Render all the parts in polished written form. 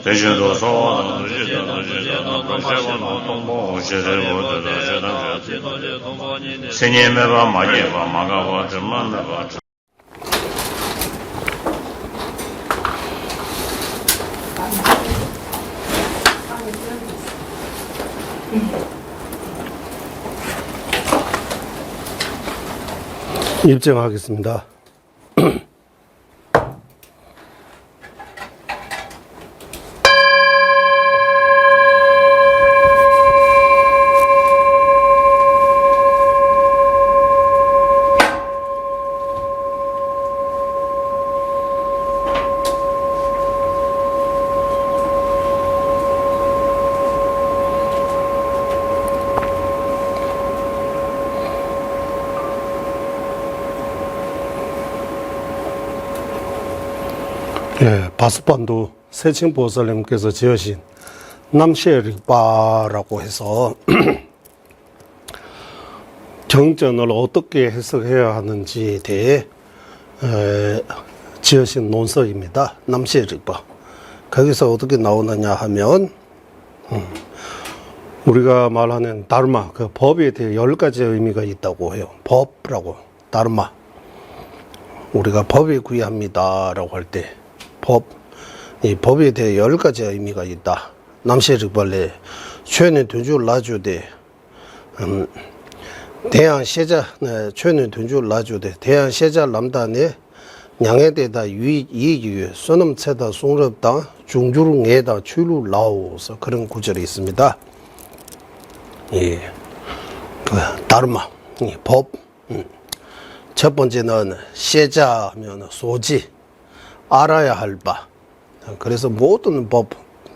대신도 소원은 신예매바 마예바 마가바 드만나바 입증하겠습니다. 바스판도 세칭보살님께서 지으신 남셰릭바라고 해서 정전을 어떻게 해석해야 하는지에 대해 지으신 논서입니다. 남셰릭바. 거기서 어떻게 나오느냐 하면 우리가 말하는 다르마, 그 법에 대해 10가지 의미가 있다고 해요. 법이라고, 다르마. 우리가 법에 구의합니다 라고 할 때 이 법에 대해 10가지 의미가 있다. 남셰릭발레 최는 둔줄 라주대 대한 세자 최는 둔줄 라주대 대한 세자 남단에 냥에대다 이유 소놈체다 송럽다 중주릉에다 출루 라오서 그런 구절이 있습니다. 예, 그 다르마 법. 첫 번째는 세자 하면 소지 알아야 할 바. 그래서 모든 법,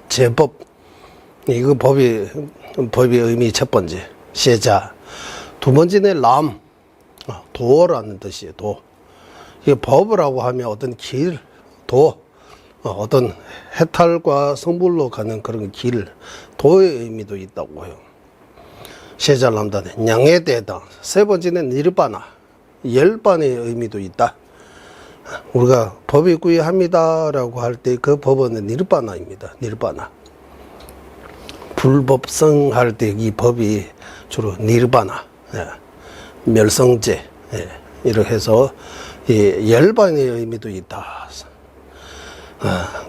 제법, 이거 법의 의미 첫 번째, 세자. 두 번째는 람, 도라는 뜻이에요, 도. 이게 법이라고 하면 어떤 길, 도, 어떤 해탈과 성불로 가는 그런 길, 도의 의미도 있다고 해요. 세자 람단에 냥에대다. 세 번째는 니르바나, 열반의 의미도 있다. 우리가 법에 구의합니다 라고 할 때 그 법은 니르바나입니다. 니르바나. 불법성 할 때 이 법이 주로 니르바나, 멸성제, 이렇게 해서 열반의 의미도 있다.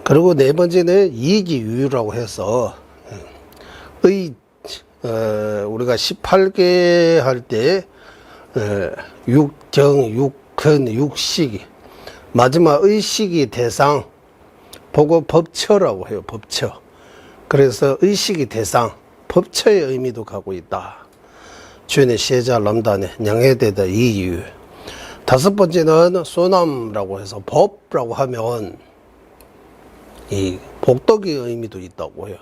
그리고 네 번째는 이기유라고 해서 우리가 18개 할 때 육정, 육근, 육식이 마지막 의식이 대상 보고 법처라고 해요. 법처. 그래서 의식이 대상 법처의 의미도 갖고 있다. 주인의 세자 람단에 냥해대다 이유. 다섯 번째는 소남라고 해서 법라고 하면 이 복덕의 의미도 있다고 해요.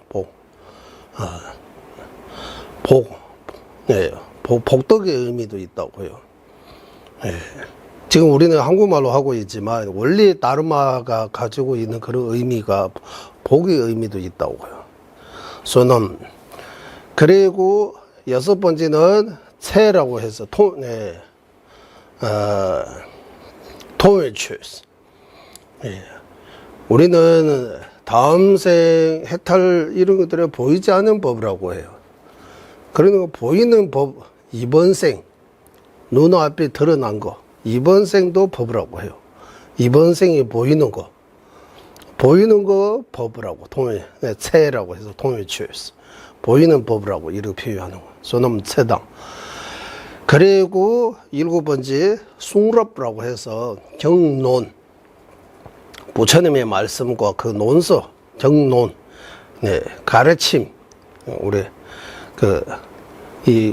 복덕의 의미도 있다고 해요. 지금 우리는 한국말로 하고 있지만 원래 다르마가 가지고 있는 그런 의미가 복의 의미도 있다고 해요. 소남. 그리고 여섯 번째는 체라고 해서 토일추스. 우리는 다음 생 해탈 이런 것들을 보이지 않는 법이라고 해요. 그러니까 보이는 법, 이번 생 눈앞에 드러난 거, 이번 생도 법이라고 해요. 이번 생이 보이는 거 법이라고 체라고 해서 통일추스. 보이는 법이라고 이렇게 표현하는 거예요. 소놈 체당. 그리고 일곱 번째 숭럽이라고 해서 경론. 부처님의 말씀과 그 논서, 경론, 가르침, 우리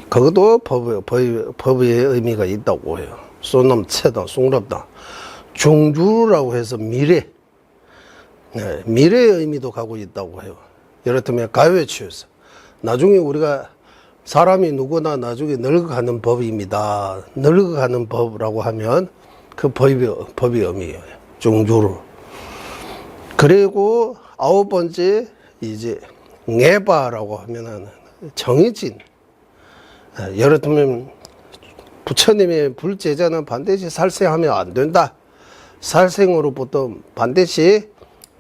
그것도 법의 의미가 있다고 해요. 소놈 체당, 숭럽당. 중주라고 해서 미래, 미래의 의미도 갖고 있다고 해요. 예를 들면 가외치에서 나중에 우리가 사람이 누구나 나중에 늙어가는 법입니다. 늙어가는 법이라고 하면 그 법의 의미예요. 중주로. 그리고 아홉 번째 이제 녜바라고 하면은 정해진. 예를 들면 부처님의 불제자는 반드시 살생하면 안 된다. 살생으로부터 반드시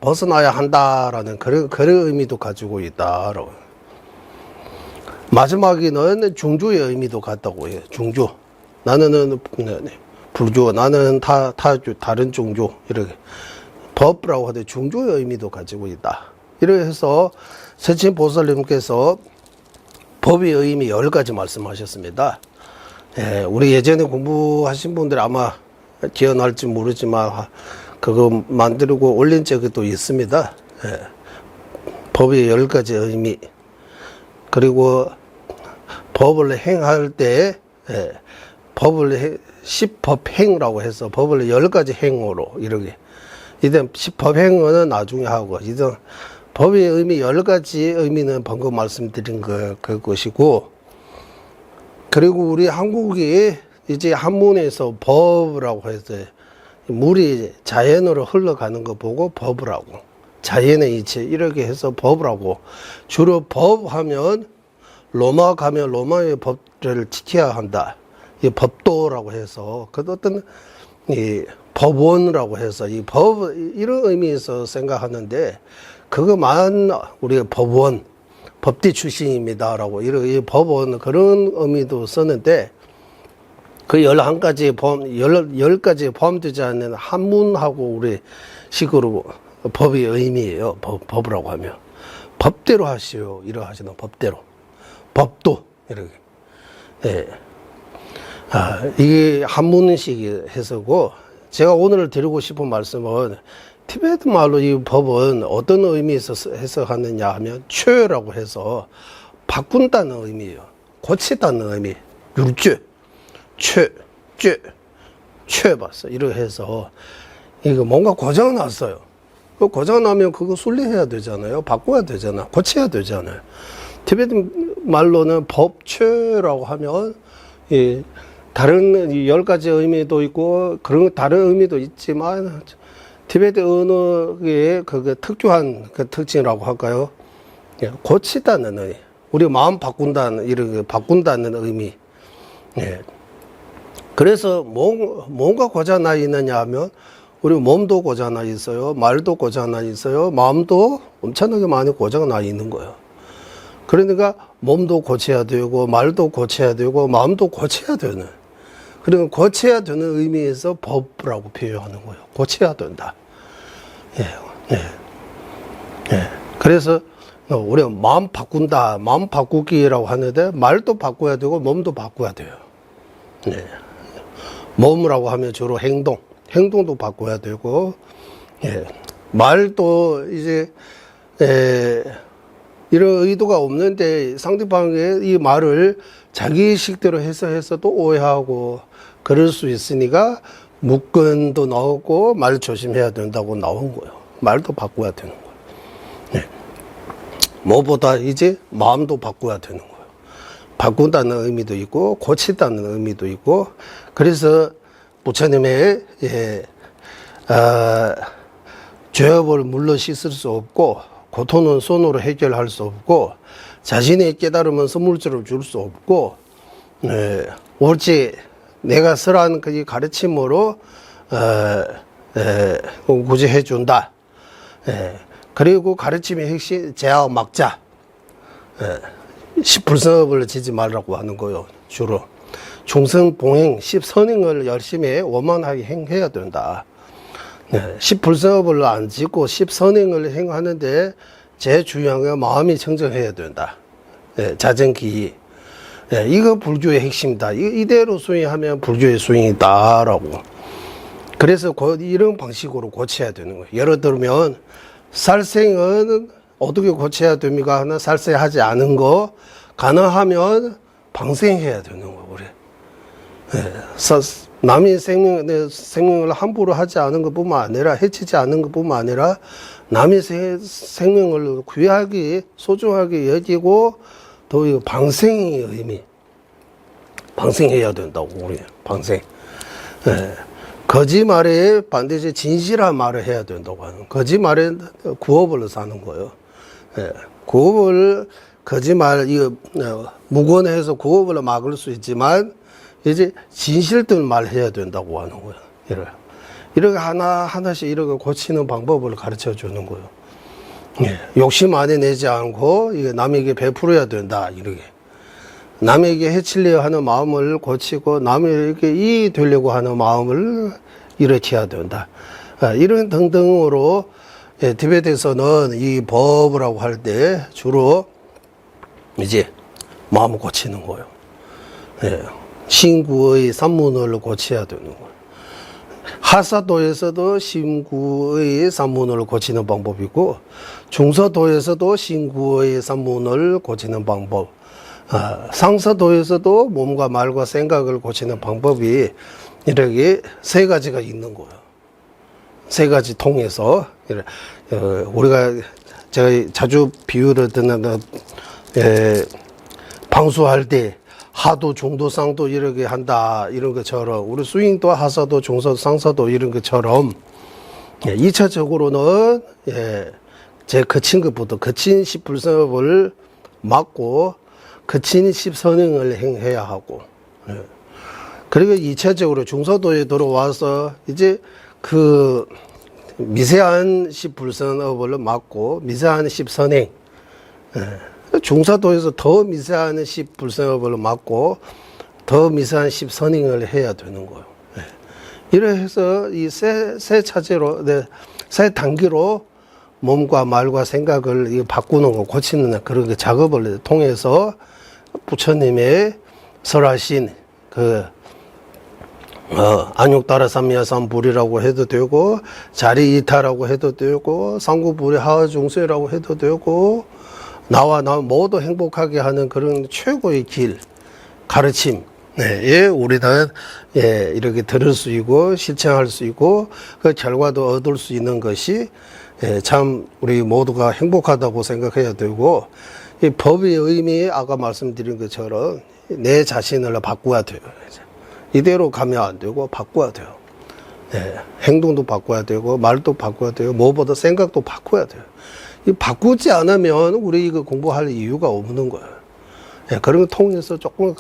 벗어나야 한다라는 그런 의미도 가지고 있다라고. 마지막에는 중주의 의미도 같다고 해요. 중주. 나는 불주, 나는 다른 중주. 이렇게. 법이라고 하되 중주의 의미도 가지고 있다. 이렇게 해서 세친보살님께서 법의 의미 10가지 말씀하셨습니다. 예, 우리 예전에 공부하신 분들 아마 기억날지 모르지만 그거 만들고 올린 적이 또 있습니다. 예, 법의 10가지 의미. 그리고 법을 행할 때 법을 10법행이라고 해서 법을 10가지 행으로 이렇게 이든 10법행은 나중에 하고 이든 법의 의미 10가지 의미는 방금 말씀드린 그것이고, 그리고 우리 한국이 이제 한문에서 법이라고 해서 물이 자연으로 흘러가는 거 보고 법이라고, 자연의 이치 이렇게 해서 법이라고. 주로 법하면 로마 가면 로마의 법들을 지켜야 한다. 이 법도라고 해서 그 어떤 이 법원이라고 해서 이 법 이런 의미에서 생각하는데, 그거만 우리가 법원 법대 출신입니다라고 이런 이 법원 그런 의미도 썼는데, 그 11가지 열 가지에 포함되지 않는 한문하고 우리 식으로 법의 의미예요. 법이라고 하면 법대로 하시오 이러 하시는 법대로. 법도 이렇게. 예. 이게 한문식 해석이고, 제가 오늘 드리고 싶은 말씀은 티베트 말로 이 법은 어떤 의미에서 해석하느냐 하면 최라고 해서 바꾼다는 의미예요. 고치다는 의미. 율죄, 최 봤어. 이렇게 해서 이거 뭔가 고장 났어요. 그 고장 나면 그거 순리해야 되잖아요. 바꿔야 되잖아. 고쳐야 되잖아요. 티베트 말로는 법최라고 하면 이 다른 10가지 의미도 있고 그런 다른 의미도 있지만, 티베트 언어의 그 특유한 그 특징이라고 할까요? 고치다는 의미. 우리 마음 바꾼다는, 이렇게 바꾼다는 의미. 예. 그래서 뭔가 고장나 있느냐 하면, 우리 몸도 고장나 있어요. 말도 고장나 있어요. 마음도 엄청나게 많이 고장나 있는 거예요. 그러니까 몸도 고쳐야 되고, 말도 고쳐야 되고, 마음도 고쳐야 되는. 그리고 고쳐야 되는 의미에서 법이라고 표현하는 거예요. 고쳐야 된다. 그래서 우리가 마음 바꾼다, 마음 바꾸기라고 하는데, 말도 바꿔야 되고 몸도 바꿔야 돼요. 몸이라고 하면 주로 행동도 바꿔야 되고, 말도 이제 이런 의도가 없는데 상대방의 이 말을 자기 식대로 해서 또 오해하고 그럴 수 있으니까 묶음도 나오고 말 조심해야 된다고 나온 거예요. 말도 바꿔야 되는 거예요. 뭐보다 이제 마음도 바꿔야 되는 거예요. 바꾼다는 의미도 있고 고친다는 의미도 있고, 그래서 부처님의 죄업을 물론 씻을 수 없고, 고통은 손으로 해결할 수 없고, 자신의 깨달음은 선물처럼 줄 수 없고, 옳지 내가 설한 그 가르침으로 구제해 준다. 그리고 가르침의 핵심 제약 막자. 10불성업을 지지 말라고 하는 거요. 주로 중성봉행 10선행을 열심히 원만하게 행해야 된다. 10불성업을 안 짓고 10선행을 행하는데 제일 중요한 건 마음이 청정해야 된다. 자정기이. 이거 불교의 핵심이다. 이대로 수행하면 불교의 수행이다라고. 그래서 이런 방식으로 고쳐야 되는 거예요. 예를 들면 살생은 어떻게 고쳐야 됩니까? 하나 살생하지 않은 거 가능하면 방생해야 되는 거예요. 우리. 남의 생명을 함부로 하지 않은 것뿐만 아니라, 해치지 않은 것뿐만 아니라 남의 생명을 귀하게 소중하게 여기고, 또 방생의 의미, 방생해야 된다고. 우리 방생. 거짓말에 반드시 진실한 말을 해야 된다고 하는. 거짓말에 구업을 사는 거예요. 구업을 거짓말 무권해서 구업을 막을 수 있지만, 이제 진실된 말 해야 된다고 하는 거예요. 이렇게 하나하나씩 이렇게 고치는 방법을 가르쳐 주는 거예요. 예, 욕심 안에 내지 않고 이게 남에게 베풀어야 된다. 이렇게 남에게 해치려 하는 마음을 고치고 남에게 이익이 되려고 하는 마음을 일으켜야 된다. 이런 등등으로 예, 티베트에서는 이 법이라고 할 때 주로 이제 마음을 고치는 거예요. 예, 신구의 산문을 고쳐야 되는 거예요. 하사도에서도 신구의 산문을 고치는 방법이고 중서도에서도 신구의 산문을 고치는 방법, 상서도에서도 몸과 말과 생각을 고치는 방법이 이렇게 세 가지가 있는 거예요. 세 가지 통해서 우리가 제가 자주 비유를 듣는 방수할 때 하도 중도 상도 이렇게 한다 이런 것처럼 우리 스윙도 하사도 중서도 상서도 이런 것처럼 2차적으로는 제 거친 것부터 거친 10불섭을 막고 거친 10선행을 행해야 하고 그리고 2차적으로 중서도에 들어와서 이제 그 미세한 10불선업을 막고 미세한 10선행 중사도에서 더 미세한 10불선업을 막고 더 미세한 10선행을 해야 되는 거예요. 이래 해서 이 세 차제로 세 단계로 몸과 말과 생각을 바꾸는 거 고치는 그런 그 작업을 통해서 부처님의 설하신 그 안육따라삼미야삼불이라고 해도 되고 자리이타라고 해도 되고 상구불의 하중세라고 해도 되고 나와 나 모두 행복하게 하는 그런 최고의 길 가르침에 우리는 이렇게 들을 수 있고 실천할 수 있고 그 결과도 얻을 수 있는 것이 참 우리 모두가 행복하다고 생각해야 되고 이 법의 의미 아까 말씀드린 것처럼 내 자신을 바꿔야 돼요. 이대로 가면 안 되고 바꿔야 돼요. 행동도 바꿔야 되고 말도 바꿔야 돼요. 무엇보다 생각도 바꿔야 돼요. 이 바꾸지 않으면 우리 이거 공부할 이유가 없는 거예요. 그런 걸 통해서 조금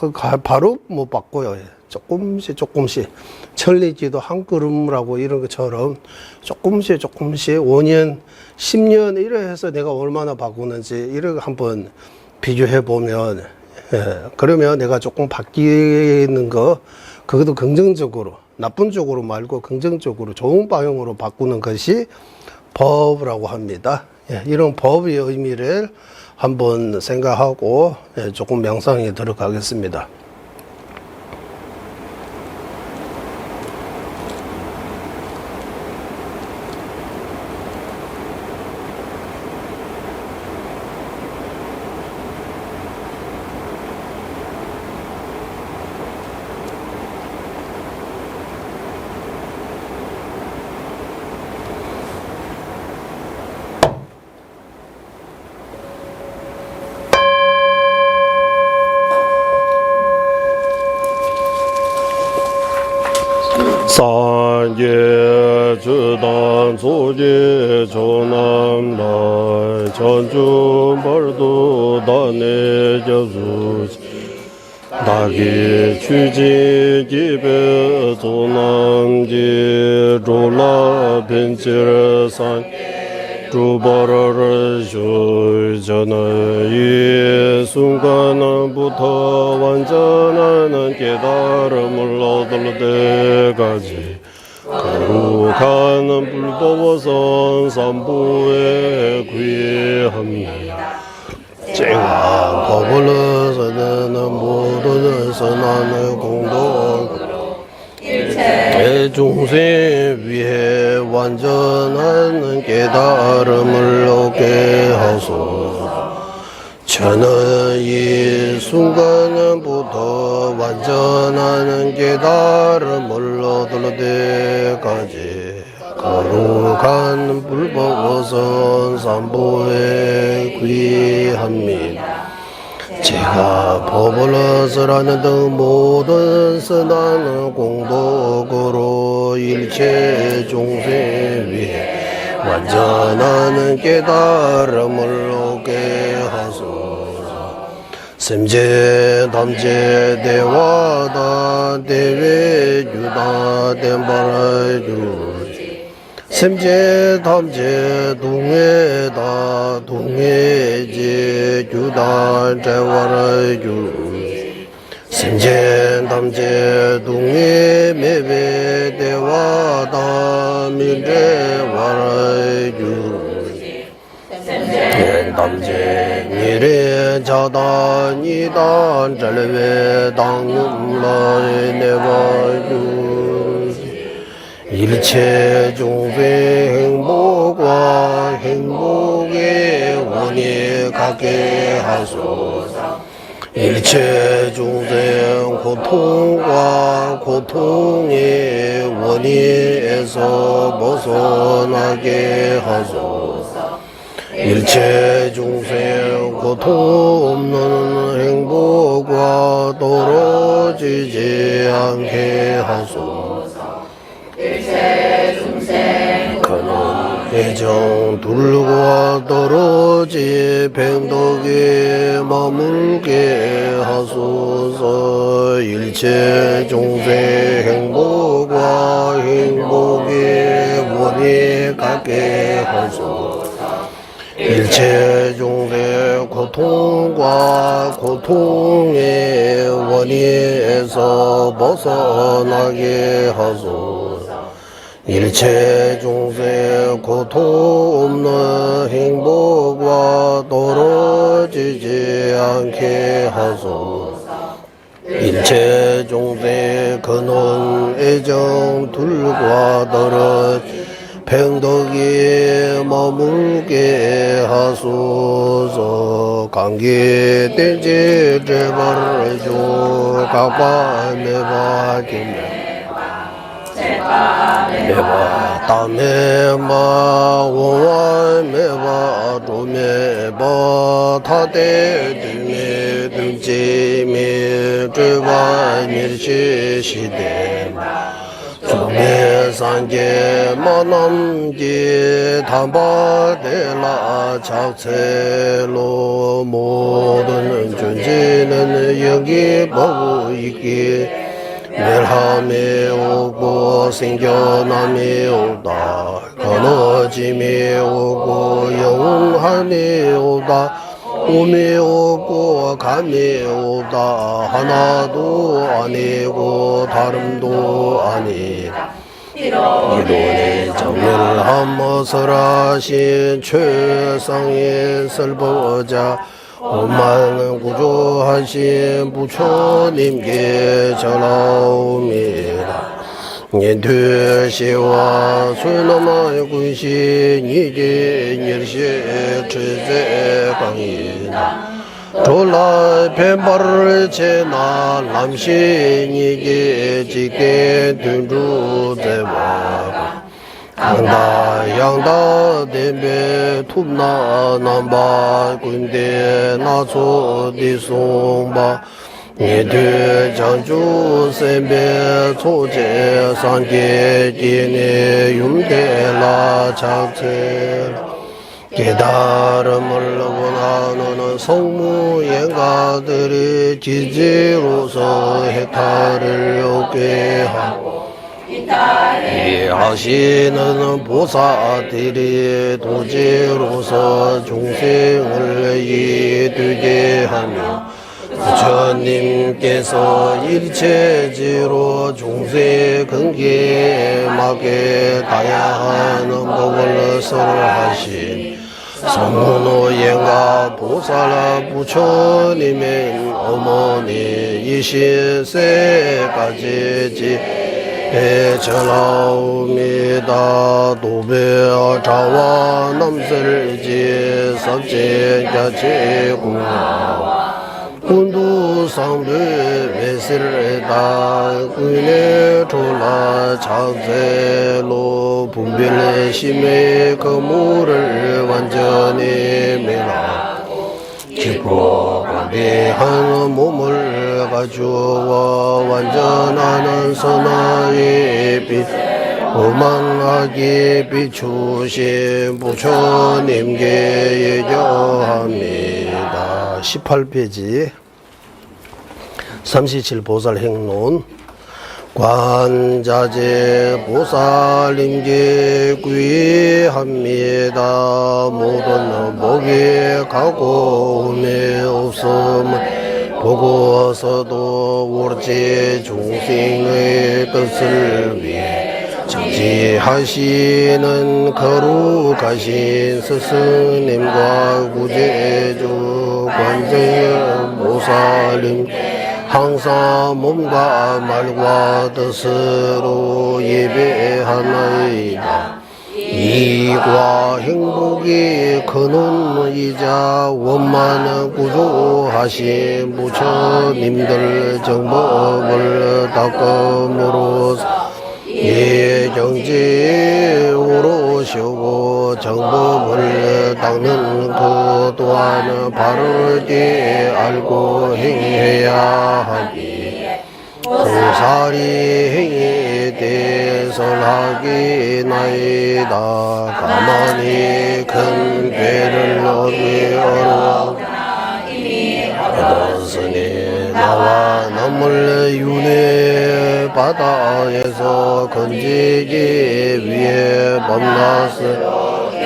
바로 못 바꿔요. 조금씩 천리지도 한 걸음이라고 이런 것처럼 조금씩 5년 10년 이래 해서 내가 얼마나 바꾸는지 이렇게 한번 비교해 보면 그러면 내가 조금 바뀌는 거 그것도 긍정적으로 나쁜 쪽으로 말고 긍정적으로 좋은 방향으로 바꾸는 것이 법이라고 합니다. 이런 법의 의미를 한번 생각하고 조금 명상에 들어가겠습니다. 산계 주단 소계 조남다 전주 벌도 단내 저수 다기 취지 기배 조남지 조라 벤치르산 주버를 주전의 이 순간부터 완전한 깨달음을 얻을 때까지 거룩한 불법어선 삼부에 귀합니다. 쨍한 법을 서는 모든 선한 공덕 대중생 위해 완전한 깨달음을 얻게 하소서. 저는 이 순간부터 완전한 깨달음을 얻을 때까지 거룩한 불법어선 삼보에 귀합니다. 제가 법을 설하는 등 모든 선한 공덕으로 일체 종생 위해 완전한 깨달음을 얻게 하소서. 샘제 담제 대화다 대외 유다 덴바라 유 샘제 탐제 동해다 동해제 규단 제와라유 샘제 탐제 동해 매베 대와다 민제 와라유 담제 니레 자다 니단 절외 당음라에 내와유 일체 종세 행복과 행복의 원이 갖게 하소서 일체 종세 고통과 고통의 원인에서 벗어나게 하소서 일체 중생 고통 없는 행복과 떨어지지 않게 하소서 일체 중생 그는 애정 둘과 떨어지 뱅덕에 머물게 하소서 일체 중생 행복과 행복의 원이 갖게 하소서 일체 종세 고통과 고통의 원인에서 벗어나게 하소서 일체 종세 고통 없는 행복과 떨어지지 않게 하소서 일체 종세 근원 애정 둘과 떨어지 팽덕이 머물게 하소서 관계된지 제발해줘 각바매바 김매바 따매바 원와매바 조매바 타대드메 등지메 제발 밀시시대마 조매산계 만남계 담바대라 작체로 모든 존재는 여기 보고 있기에 멸함이 오고 생겨남이 오다 끊어짐이 오고 영원함이 오다 오미 오고 감이 오다 하나도 아니고 다름도 아니다 이론의 정멸한 것을 하신 최상의 설보자 오만을 구조하신 부처님께 전하옵니다 인투시와 수놈의 군신 이제 열시의 최세 강이다 졸라 뱀발을 제나 남신이게 지게 든주대와 양다 양다 댐베 툼나 남바 군대 나소 디송바 니드 장주 셈베 초제 산계 기네 윰데라 작체 깨달음을 원하는 성무행가들이 지지로서 해탈을 얻게 하고 이하시는 보살들이 도지로서 종생을 이되게 하며 부처님께서 일체지로 중세 근기에 막에 다양한 법을 설하신 성문호행가 보살 부처님의 어머니 이신세까지 전하옵니다. 도배 자와 남설지 섭제자체 공화 군두상배 외설다 군의 졸라 자세로 분별의 심의 거물을 완전히 매라 깊고 관대한 몸을 가져와 완전한 선하의 빛 오만하게 비추신 부처님께 예정합니다. 18페이지 37 보살 행론 관자재 보살님께 구의합니다. 모든 복이 가고 음에 없음을 보고서도 옳지 중생의 뜻을 위해 정지하시는 거룩하신 스승님과 구제주 관세음 보살님 항상 몸과 말과 뜻으로 예배하나이다. 이익과 행복이 근원이자 원만한 구조하신 부처님들 정법을 닦음으로써 예정지 오롯이고 정법을 닦는 그 또한 바르게 알고 행해야 하기에 공사리 행위 대설하기나이다. 가만히 큰 배를 얻으려 얻었으니 나와 남을 윤회 바다에서 건지기 위해 범나서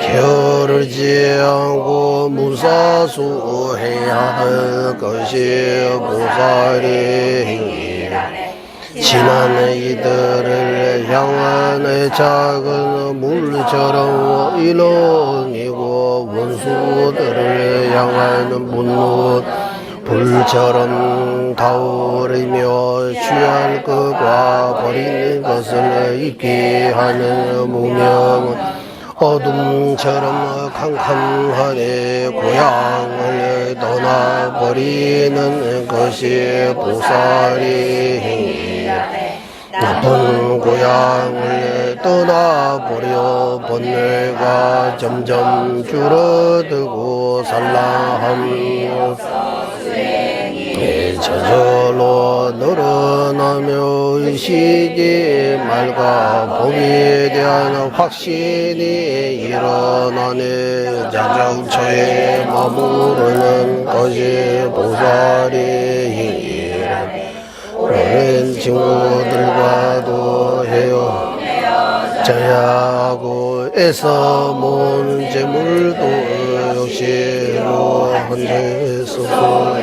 게으르지 않고 무사수해야 할 것이 보살의 행위라. 지난 이들을 향한 작은 물처럼 인원이고 원수들을 향한 분노 불처럼 타오르며 취할 것과 버리는 것을 잊게 하는 무명은 어둠처럼 캄캄하게 고향을 떠나버리는 것이 보살의 행위라. 나쁜 고향을 떠나버려 번뇌가 점점 줄어들고 산란하며 저절로 늘어나며 의식이 맑아 봄에 대한 확신이 일어나네. 자정처에 머무르는 것이 보살의 행위라. 오랜 친구들과도 헤어져야 애써 모은 재물도 역시로 헌재소서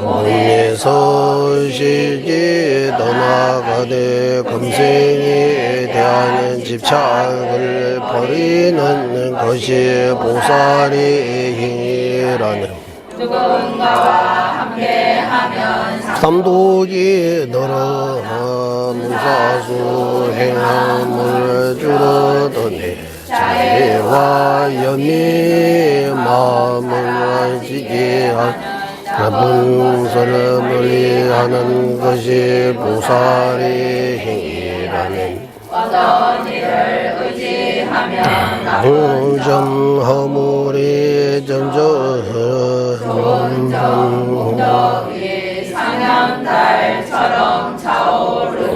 몸에서 시기 떠나가되 금생에 대한 집착을 버리는 것이 보살의 행위라네. 누군가와 함께하면 삼독이 늘어나 무사수 행함을 줄어드네. 자애와 염이 마음을 지게 한 나쁜 사람을 하는 것이 보살의 행위라네. 어떤 일을 의지하면 점점 허물이 점점 무더위 상향달처럼 차오르는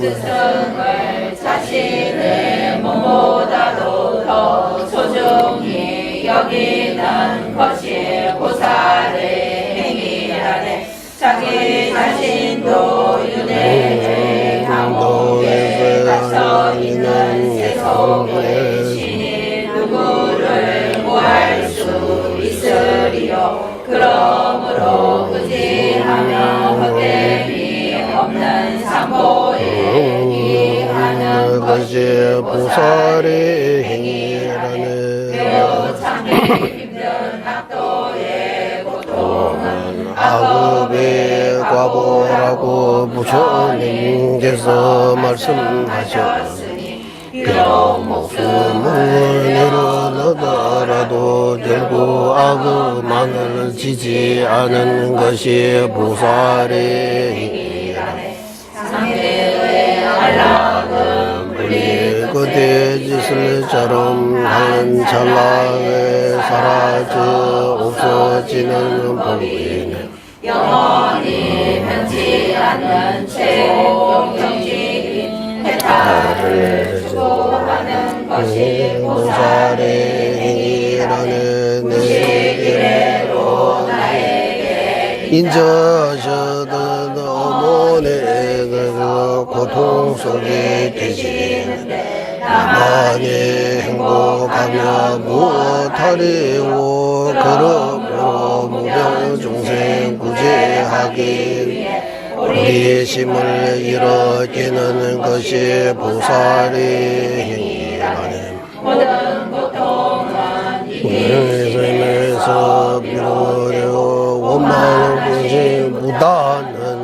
스승을 자신의 몸보다도 더 소중히 여기는 것이 보살의 행위라네. 자기 자신도 윤회의 감옥에 갇혀 있는 세속의 신이 누구를 구할 수 있으리요. 그러므로 의지하며 헛됨이 없는 삼보에 기하는 것이 보살의 행위라네. 힘든 낙도의 고통은 악업의 과보라고 부처님께서 말씀하셨으니 비록 목숨을 내려놓더라도 결국 악업만을 지지 않은 것이 보살의 행위라네. 상대의 안락은 분리 그대 짓을처럼 하는 찰나에 사라져 없어지는 법이네. 영원히 변치 않는 최고경지인 해탈을 추구하는 것이 보살의 행위라는 무식이래로 나에게 인자하셔도 고통 속에 계시는데 나만이 행복하며 무엇하리오. 그러므로 무병 중생 구제하기 위해 우리 힘을 일으키는 것이 보살의 행위라네. 모든 고통은 이기심에서 비로되어 원망 분신 무다는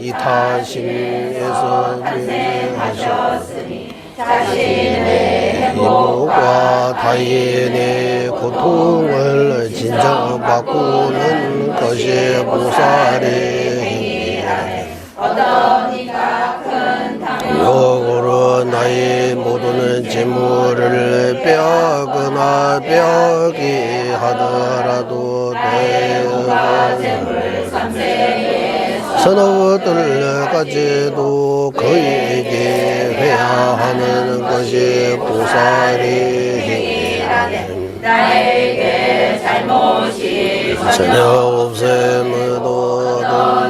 이타심에서 탄생하셨으니 자신의 행복과 타인의 고통을 진정 바꾸는 것이 보살의 행위라네. 어떠니까 큰 탐욕으로 나의 모든 재물을 빼앗거나 빼앗게 하더라도 대가 재물 삼세에 서너 것들까지도 그에게 회하하는 것이 보살의 행위라네. 나에게 잘못이 전혀 없음에도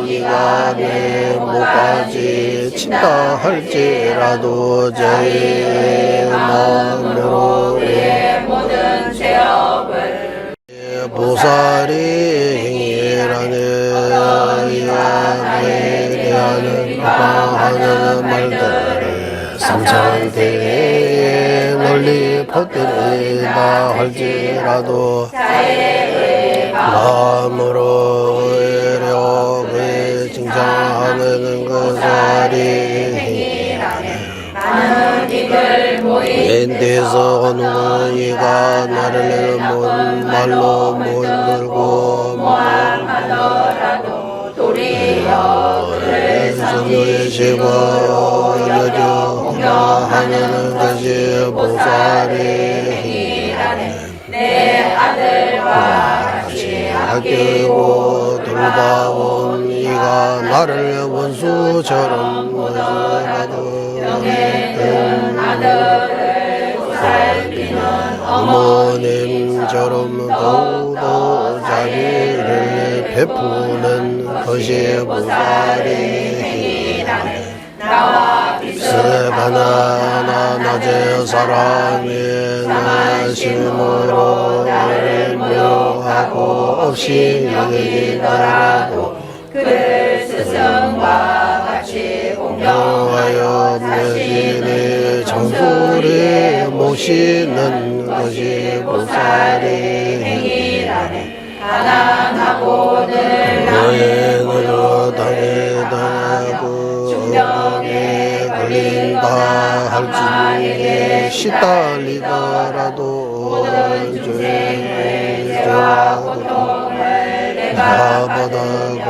네가 내 목까지 친다 할지라도 제 마음으로 내 모든 죄업을 보살의 행위라네. 나에 대한 하는 말들을 삼천대에 널리 퍼뜨리다 할지라도 마음으로 의력을 칭찬하는 것이 행위라네. 나는 이들 모임에서 누구이가 나를 말로 못들고 뭐하더라도 도리어 그를 성의시고 여겨 공경하는 것이 보살의 행위라네. 내 아들과 같이 아끼고 돌봐온 이가 나를 원수처럼 원수하도 병에 아들을 살피는 어머님처럼 더욱더 자비를 베푸는 것이 보살의 행위라네. 나와 비슷하나 낮의 사람이 나 심으로 나를 묘하고 없이 여기더라도 그를 스승과 같이 공경하여 내신의 정수를 모시는 것이 보살의 행위라네. 가난하고 늘 여행으로 당해다고 중병에 걸린다 할지에게 시달리더라도 모든 중생의 죄와 고통을 내가 받아 그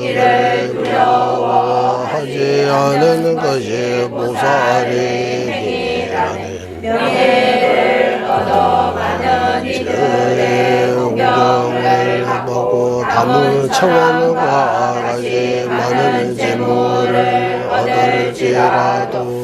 이를 두려워하지 않은 것이 보살의 행위라네. 명예를 얻어가는 이들의 공경을 받고 담은 청원과 같이 많은 재물을 얻을지라도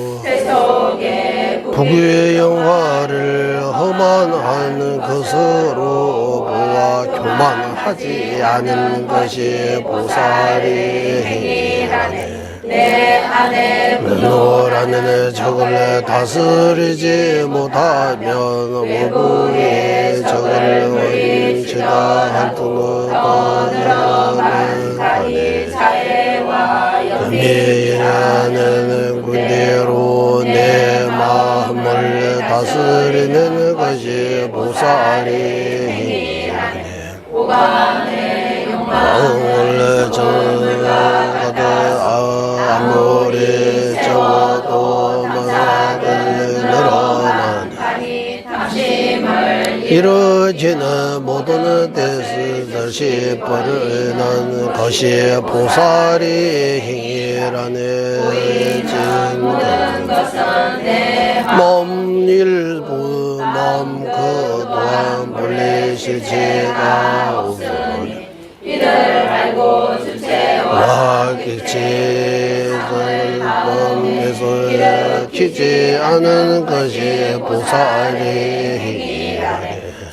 부귀의 영화를 험한한 것으로 보아 교만하지 않은 것이 보살의 행위라네. 내 안에 분노라는 적을 다스리지 못하면 오부의 적을 원치다 할 뿐을 떠나는 가니 자애와 연미라는 군대로 내 마음을 다스리는 것이 보살의 행위라네. 오감의 욕망을 정하되 아무리 적어도 만화를 늘어나니 이루어지는 모든 뜻을 시버리는 것이 보살의 행위라네. 몸 일부 몸 그 또한 물리실체가 없으니 이를 알고 주체와 객체를 범에서 키지 않은 것이 보살의 행위라네.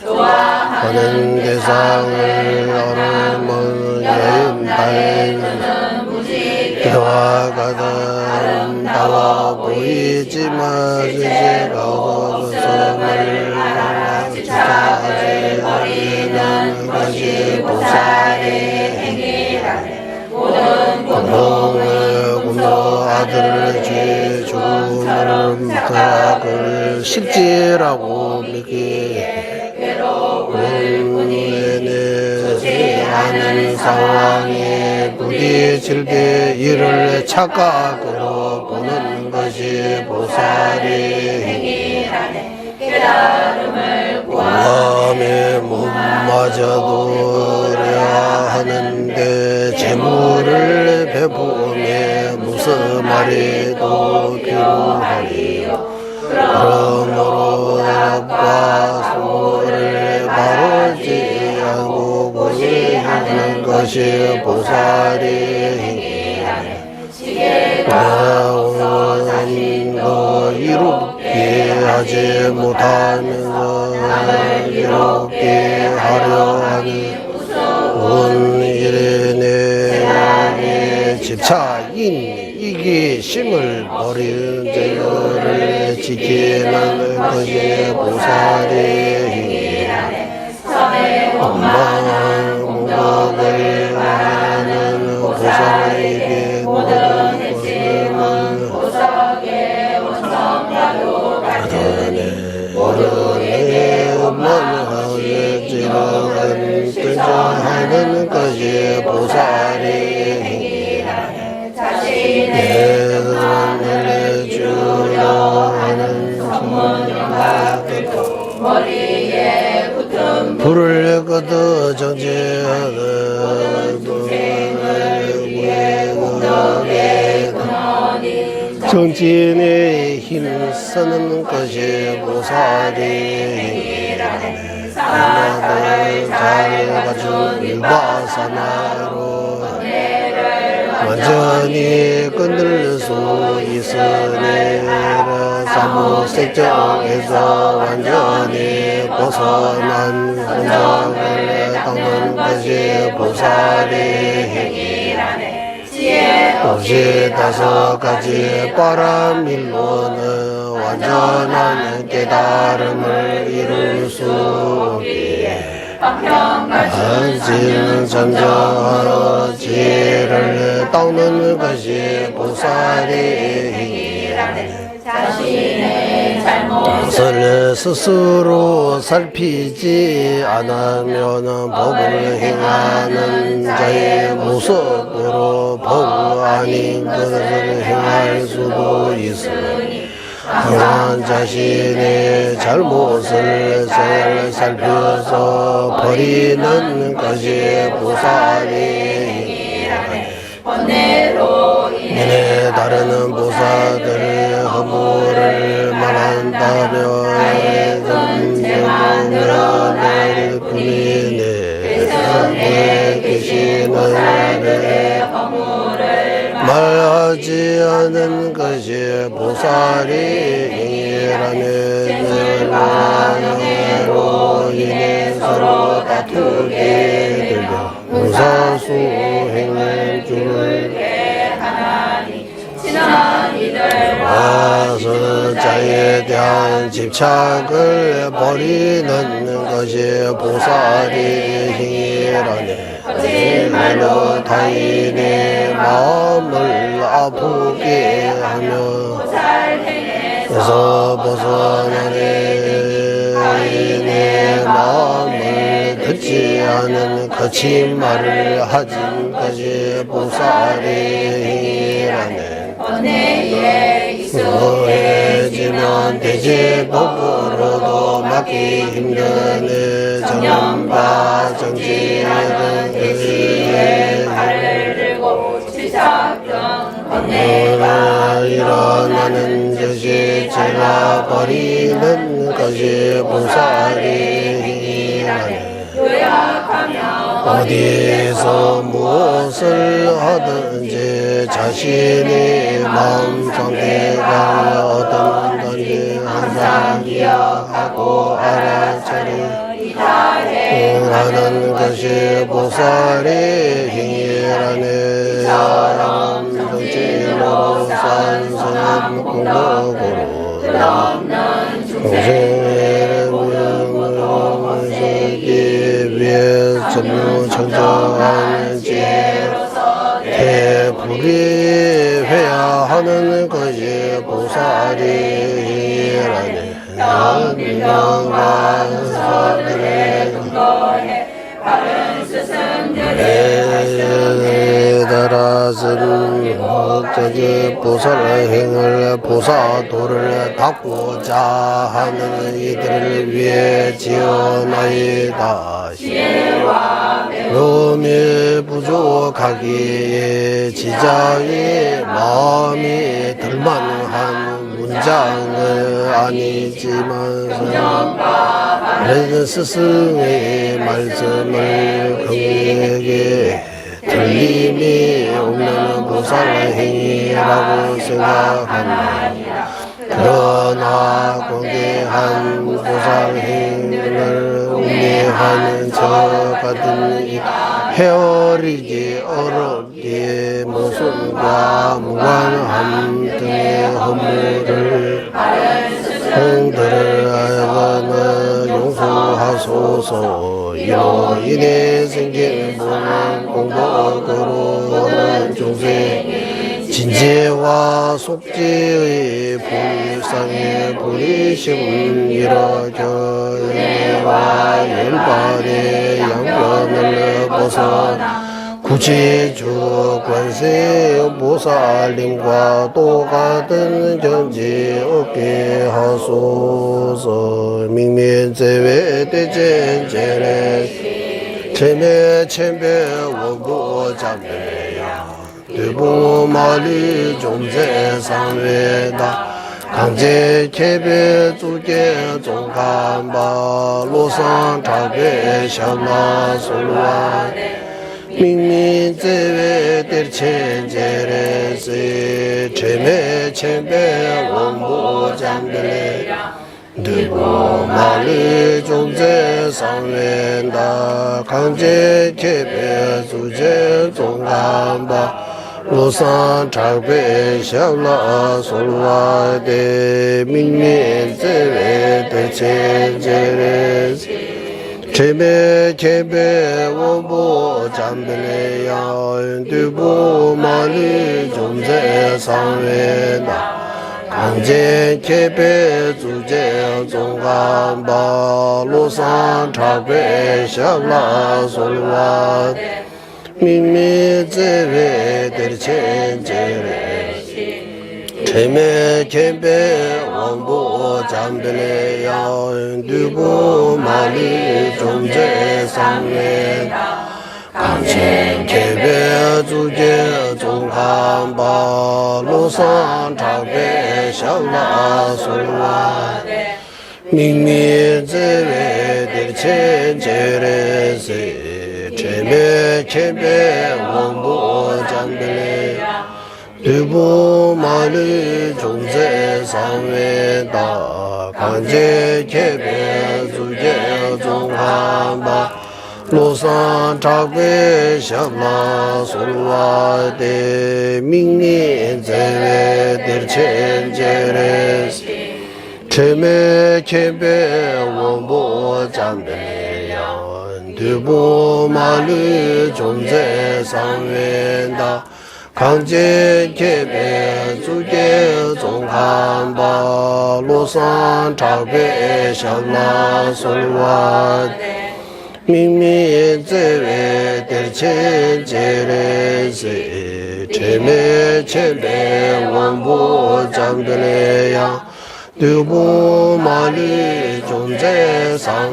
하는 대상을 얼음을 여인달는 그와 같은 나와 보이지만 제가 없음을 집착하지 버리는 것이 보살의 행위라네. 모든 고통을 아들을 죄 죽음을 부탁을 실제라고 믿기에 괴로움을 내지 않은 상황에 부딪힐 때 이를 착각으로 보는 것이 보살의 행위라네. 깨달음을 구함에 못 맞아도 그래야 하는데 재물을 베푸며 무슨 말이도 필요하리요. 그러므로 악과 소를 바르지 않고 고시하는 것이 보살의 행위라네. 지혜로운 거 이롭게 하지 못하면서 남을 이롭게 하려 하니 온 일에 집착인 이기심을 버리는 죄를 지키는 것이 보살의 행위라네. 원망 공덕을 하는 보살에게 모든 핵심은 보살의 원성과도 같으니 모르게 원망하겠지만 인정하는 것이 보살의 행위라네. 자신의 그런을 주려 하는 성문영각들도 머리에 붙은 불을 끄어 정지하는 동생을 위해 공덕의 근원이 정진의 힘쓰는 것이 보살의 행위라네. 사마를 잘 갖춘 일바사나로 완전히 끊을 수 있으니 사무색정에서 완전히 벗어난 공덕을 닦는 것이 보살의 행위라네. 없이 5가지 바람일로는 완전한 깨달음을 이룰 수 없기에 안지는 잠잠하여 지혜를 닦는 것이 보살의 행위라네. 자신의 잘못을 스스로 살피지 않으면 법을 행하는 자의 모습으로 법 아닌 것을 행할 수도 있으니 항상 자신의 잘못을 살펴서 버리는 것이 보살의 행위라네. 번뇌로 인해 다른 보살들의 허물을 말한다면 금제만 늘어날 뿐이네. 대성에 계시는 보살들의 허물을 말하지 않은 것이 보살의 행위라네. 늘 인해 서로 다투게 되며 무사수행을 줄게 하나니 친한 이들과 선자에 대한 집착을 버리는 것이 보살의 행위라네. 거짓말로 타인의 마음을 아프게 하며 그래서 벗어나는 타인의 마음을 듣지 않은 거친 말을 하진 것이 보살의 행위라네. 익숙해지면 대제법으로도 막기 힘든 정념과 정진은 대시에 칼을 들고 집착경 번뇌가 일어나는 것이 제가 버리는 것이 보살의 행위라네. 어디에서 무엇을 하든지 자신의 마음 상태가 어떤지 항상 기억하고 알아차리는 것이 보살의 행위라네. 사람 정치로 산소 전무 청정한 지혜로서 대불이 회야하는 것이 보살이라네. 명과 서들의 근거해 바른 스승들의 따라서는 목적이 보살행을 보사도를 닦고자 하는 이들을 위해 지어나이다. 몸이 부족하기에 지자의 마음이 들만한 문장은 아니지만 다른 스승의 말씀을 경에게 틀림이 없는 보살행위라고 생각한다. 그러나 공개한 보살행위를 음미하는 저 같은 이 헤아리기 어렵게 모순과 무관함 등의 허물을 공들을 하여는 용서하소서. 이로 인해 생긴 보는 공덕으로 오는 중생이 진재와 속죄의 불상의 불의심을 일어겨 은혜와 열반의 양변을 벗어나 구체주 관세 보살님과 똑같은 견지 얻게 하소서. 민민제외 대전제례 체내 천배 원고 잠배야 대부 말이 좀세상외다 강제 개배 두개 종간바 로상 자배 샤나 솔와 민민제외 대천제례세 체내 천배 원고 잠배야 대부 말이 좀세상외다 강제 개배 두개 종간바 로산 작배 샤라 솔와데 민민제외 대천제례 제배 개배 원보 잠벨레야 두부 마리 좀세상외다 강제 개배 주제 종간바 로산 작배 샤라 솔와데 민민제외 대천제례 체매 개배 원보 잠벨레야 두부 마리 좀제상외다 강제 개배 주제 종간바 로산 작배 샤라 솔와데 민민제외 대천제례세 체매 개배 원보 잠벨레 두부 마리 종세상외다 강제 개배 주제 종한바 로산 작배 샤라 솔와데 민민제외 대천제례 체매 개배 원보 잠벨레야 두부 마리 좀세상외다 강제 개배 주제 종한바 로산 작배 샤나 솔와데 민민제외 대천제례세 체매 체매 원보 잠벨레야 두부 마리 좀세상외다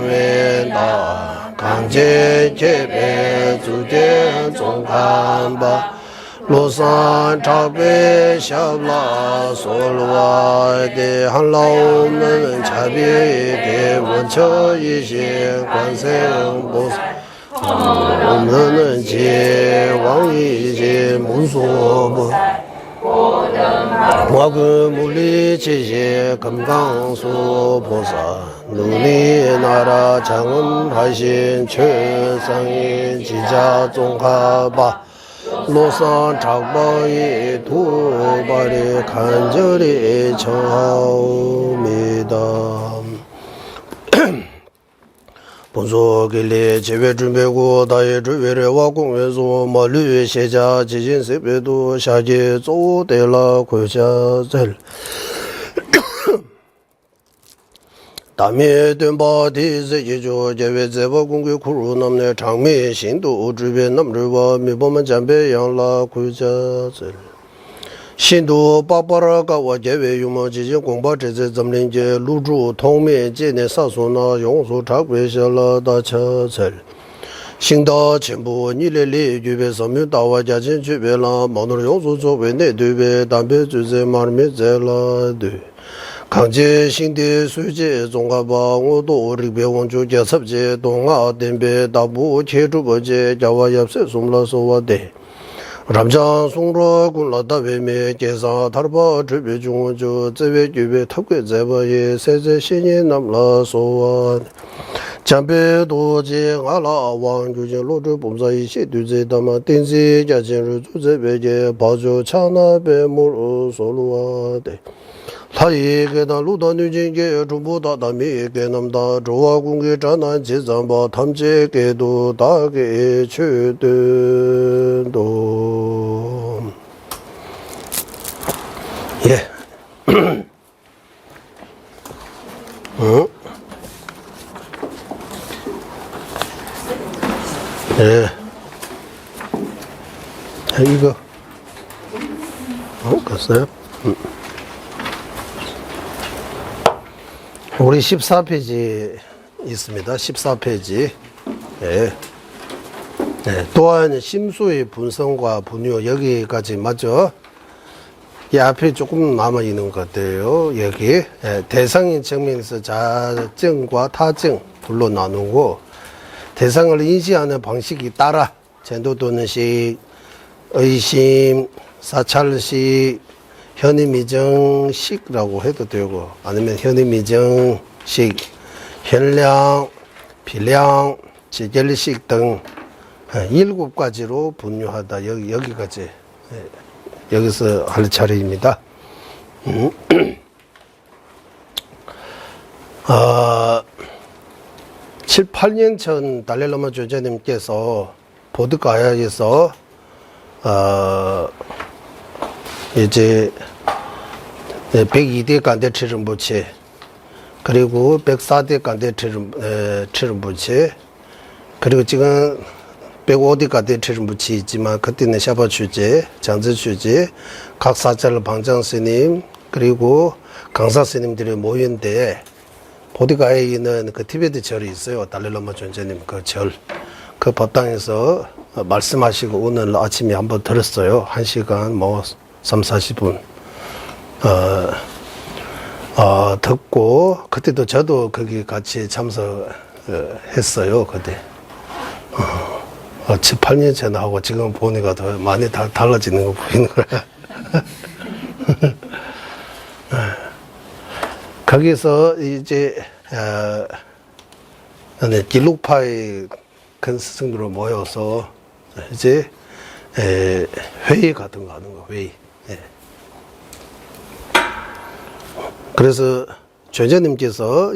강제 개배 주제 종간바 로산 작배 샤라 솔와데 한라오면 자비에 원처이신 관세음보살 없는 제왕이신 문수보 와그 물리지시 금강수 보살 눈이 나라 장은하신 최상인 지자종가바 노산 작바의 두 발이 간절히 청하옵니다. 본소길리 제외 준비고 다의 주외래와 공회소 멀리 세자 지진 세배도 샤지 조대라 고자절 다음에 된바디세 예조 제외 제바 공개 쿠루 남네 장미 신도 주변 남르와 미범만 잠배 양라 고자절 신도 빠빠라가 와제외 유머 지진 공바 제제 점린제 루주 통매 제네 사소나 용수 작괴셔라 다처절 신도 전부 니레리 주베 섬유 다와 자진 주베라 모노 용수 조베 네드베 담배 주제 마르메 젤라드 강제 신대 수제 종가바 오도 리베 원주 제섭제 동아 덴베 다부 제주버제 자와 옆세 숨라소와데 ramjang songro gunla dawe kesa tarpa chubi chungjo zewe gyube tabwe zeba ye seze shenye namla sowa jambe doje ngala wang gyujin lojo bomza ishe duze dama tenzi jajin ruzu zebe je bajo chana be muru soluwa de layi geda luda nujin ge chubu dada mi ge namda zhuwa gungi chanan chi zamba tamche ge do da ge chu de do 예. 예. 이거 갔어요? 우리 14페이지 있습니다. 14페이지. 예. 네. 또한 심수의 분성과 분유 여기까지 맞죠? 이 앞에 조금 남아 있는 것 같아요. 여기 예. 대상인 측면에서 자증과 타증 둘로 나누고 대상을 인지하는 방식이 따라 전도 도는 식, 의심, 사찰식, 현임미정식이라고 해도 되고 아니면 현임미정식, 현량, 비량, 지결식 등 7가지로 분류하다. 여기까지 여기서 할 차례입니다. 7, 8년 전 달레라마 조자님께서 보드가야에서 이제 102대 간대 체름부치 그리고 104대 간대 체름부치 그리고 지금 105대 간대 체름부치 있지만 그때는 샤바 주제, 장제 주제, 각 사찰 방장 스님 그리고 강사 스님들이 모인데 보디가에 있는 그 티베트 절이 있어요. 달레라마 존재님 그 절. 그 법당에서 말씀하시고 오늘 아침에 한번 들었어요. 1시간 뭐 3, 40분 듣고 그때도 저도 거기 같이 참석했어요. 그때 7, 8년 전에 하고 지금 보니까 더 많이 달라지는 거 보이는 거야. 거기서 이제 길룩파의 큰 스승들로 모여서 이제 회의 같은 거 하는 거 회의. 예. 그래서 존재님께서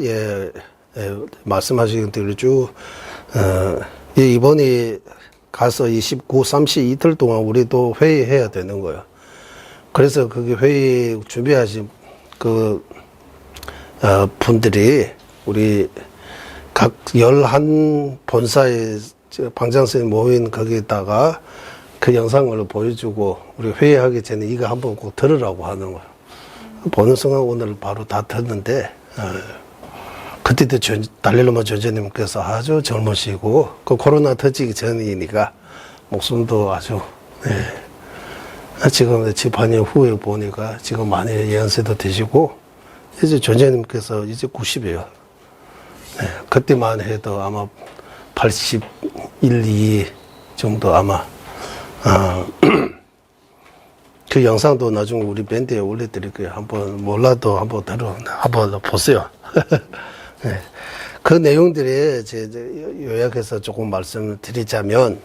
말씀하신 대로 쭉 이번에 가서 29, 30 이틀 동안 우리도 회의해야 되는 거예요. 그래서 그게 회의 준비하신 그 분들이 우리 각 11 본사의 방장선생님 모인 거기에다가 그 영상을 보여주고 우리 회의하기 전에 이거 한번 꼭 들으라고 하는 거예요. 보는 순간 오늘 바로 다 듣는데 그때도 달레라마 존재님께서 아주 젊으시고 그 코로나 터지기 전이니까 목숨도 아주 지금 집안일 후에 보니까 지금 많이 연세도 되시고 이제 존재님께서 이제 90이에요. 그때만 해도 아마 81, 2 정도 아마 그 영상도 나중에 우리 밴드에 올려드릴게요. 한번 몰라도 한번 한번 보세요. 네. 그 내용들이 제 요약해서 조금 말씀을 드리자면,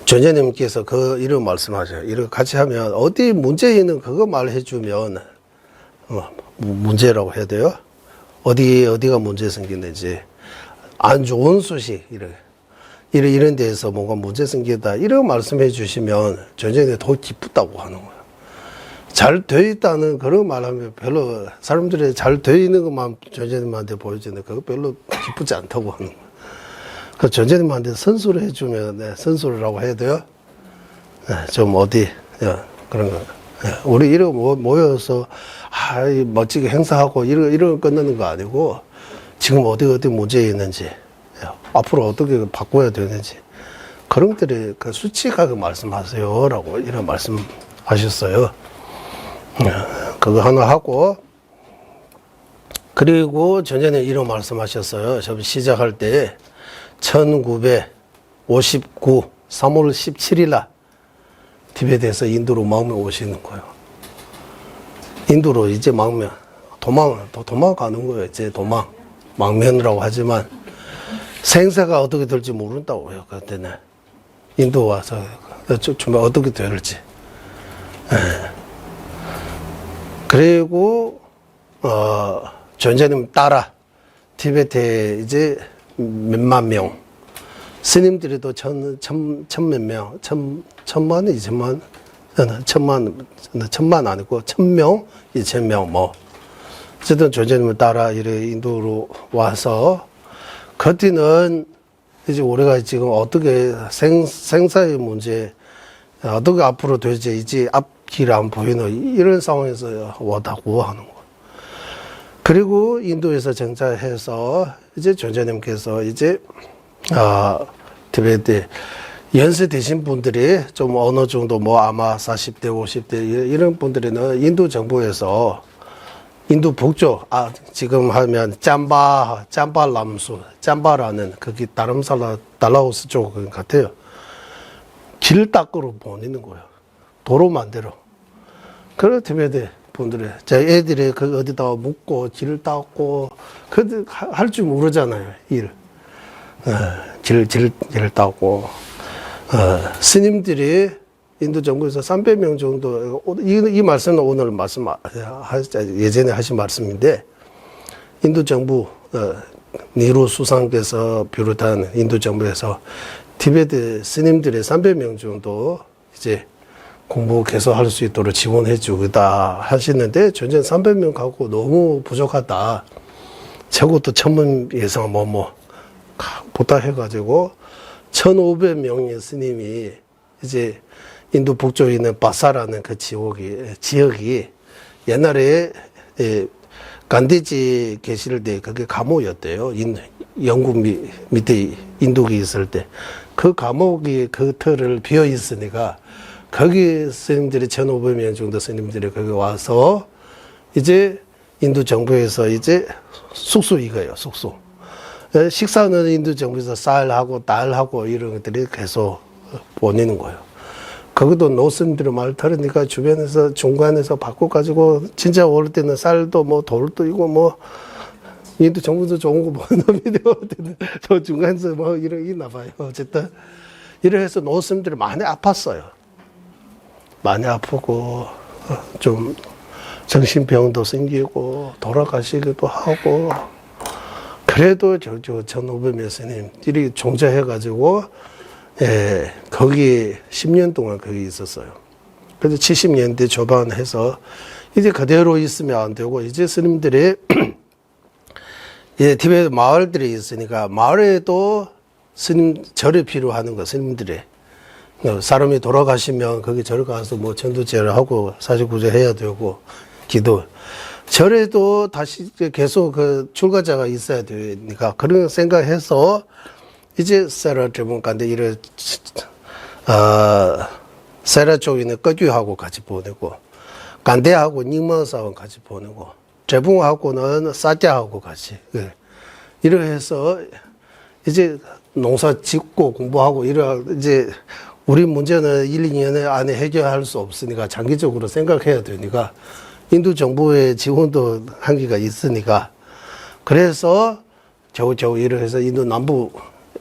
존재님께서 이런 말씀하셔요. 이렇게 같이 하면 어디 문제 있는 그거 말해주면 문제라고 해야 돼요. 어디가 문제 생기는지, 안 좋은 소식, 이런 데에서 뭔가 문제 생기다, 이런 말씀해 주시면 전쟁에 더 기쁘다고 하는 거예요. 잘 돼 있다는 그런 말하면 별로, 사람들이 잘 돼 있는 것만 전쟁님한테 보여주는데, 그거 별로 기쁘지 않다고 하는 거예요. 그 전쟁님한테 선수를 해주면, 네, 선수라고 해야 돼요? 네, 좀 어디, 그런 거. 네, 우리 이런 모여서, 멋지게 행사하고, 이런 거 끝내는 거 아니고, 지금 어디 문제 있는지, 앞으로 어떻게 바꿔야 되는지, 그런 것들이 그 수치하게 말씀하세요. 라고 이런 말씀 하셨어요. 그거 하나 하고, 그리고 전전에 이런 말씀 하셨어요. 시작할 때, 1959, 3월 17일 날, 티베트에서 인도로 마음에 오시는 거예요. 인도로 이제 도망가는 거예요. 이제 망면이라고 하지만, 생사가 어떻게 될지 모른다고 해요. 그때는. 인도 와서, 정말 어떻게 될지. 그리고, 전자님 따라, 티베트에 이제 몇만 명, 스님들이 또 천몇 명, 천만 아니고, 1000명, 2000명, 뭐. 어쨌든 전자님을 따라 이래 인도로 와서, 그때는 이제 우리가 지금 어떻게 생사의 문제, 어떻게 앞으로 될지 이제 앞길 안 보이는 이런 상황에서 왔다고 하는 거. 그리고 인도에서 정착해서 이제 전자님께서 이제 티베트 연세 되신 분들이 좀 어느 정도 뭐 아마 40대, 50대 이런 분들은 인도 정부에서 인도 북쪽, 지금 하면 짬바람수, 짬바라는 거기 달라오스 쪽 같아요. 길 닦으러 보내는 거예요. 도로 만들어. 그래, 티베트 분들이, 제 애들이 그 어디다가 묻고, 길을 닦고, 그, 할 줄 모르잖아요, 일. 길 닦고. 스님들이 인도 정부에서 300명 정도, 이 말씀은 오늘 예전에 하신 말씀인데, 인도 정부, 니루 수상께서 비롯한 인도 정부에서 티베트 스님들의 300명 정도 이제 공부 계속 할 수 있도록 지원해 주겠다 하시는데, 전쟁 300명 갖고 너무 부족하다. 최고도 1000명 예상 부탁해가지고, 1500명의 스님이 이제 인도 북쪽에 있는 바사라는 그 지역이 옛날에 간디지 계실 때 그게 감옥이었대요. 영국 밑에 인도에 있을 때. 그 감옥이 그 틀을 비어 있으니까 거기 스님들이 1500명 정도 스님들이 거기 와서 이제 인도 정부에서 이제 숙소 이거예요, 숙소. 식사는 인도 정부에서 쌀하고 딸하고 이런 것들이 계속 보내는 거예요. 거기도 노스님들의 말 들으니까 주변에서 중간에서 바꿔가지고 진짜 올 때는 쌀도 뭐 돌도 이고 뭐 인도 정부도 좋은 거 보는 비디오 때는 저 중간에서 뭐 이런 있나 봐요. 어쨌든 이래서 노스님들이 많이 아팠어요. 많이 아프고 좀 정신병도 생기고 돌아가시기도 하고 그래도 저 1500몇 스님들이 종자해가지고 거기 10년 동안 거기 있었어요. 그래서 70년대 초반 해서 이제 그대로 있으면 안 되고 이제 스님들이 티베트 마을들이 있으니까 마을에도 스님 절이 필요하는 거 스님들이 사람이 돌아가시면 거기 절 가서 뭐 전도제를 하고 사실구제 해야 되고 기도 절에도 다시 계속 그 출가자가 있어야 되니까 그런 생각해서 이제 세라 제문간데 이래 세라 쪽에 있는 꺼규하고 같이 보내고 간대하고 닝먼사하고 같이 보내고 제붕하고는 사자하고 같이 이래 해서 이제 농사 짓고 공부하고 이래 이제 우리 문제는 1, 2년 안에 해결할 수 없으니까 장기적으로 생각해야 되니까 인도 정부의 지원도 한계가 있으니까 그래서 저 일을 해서 인도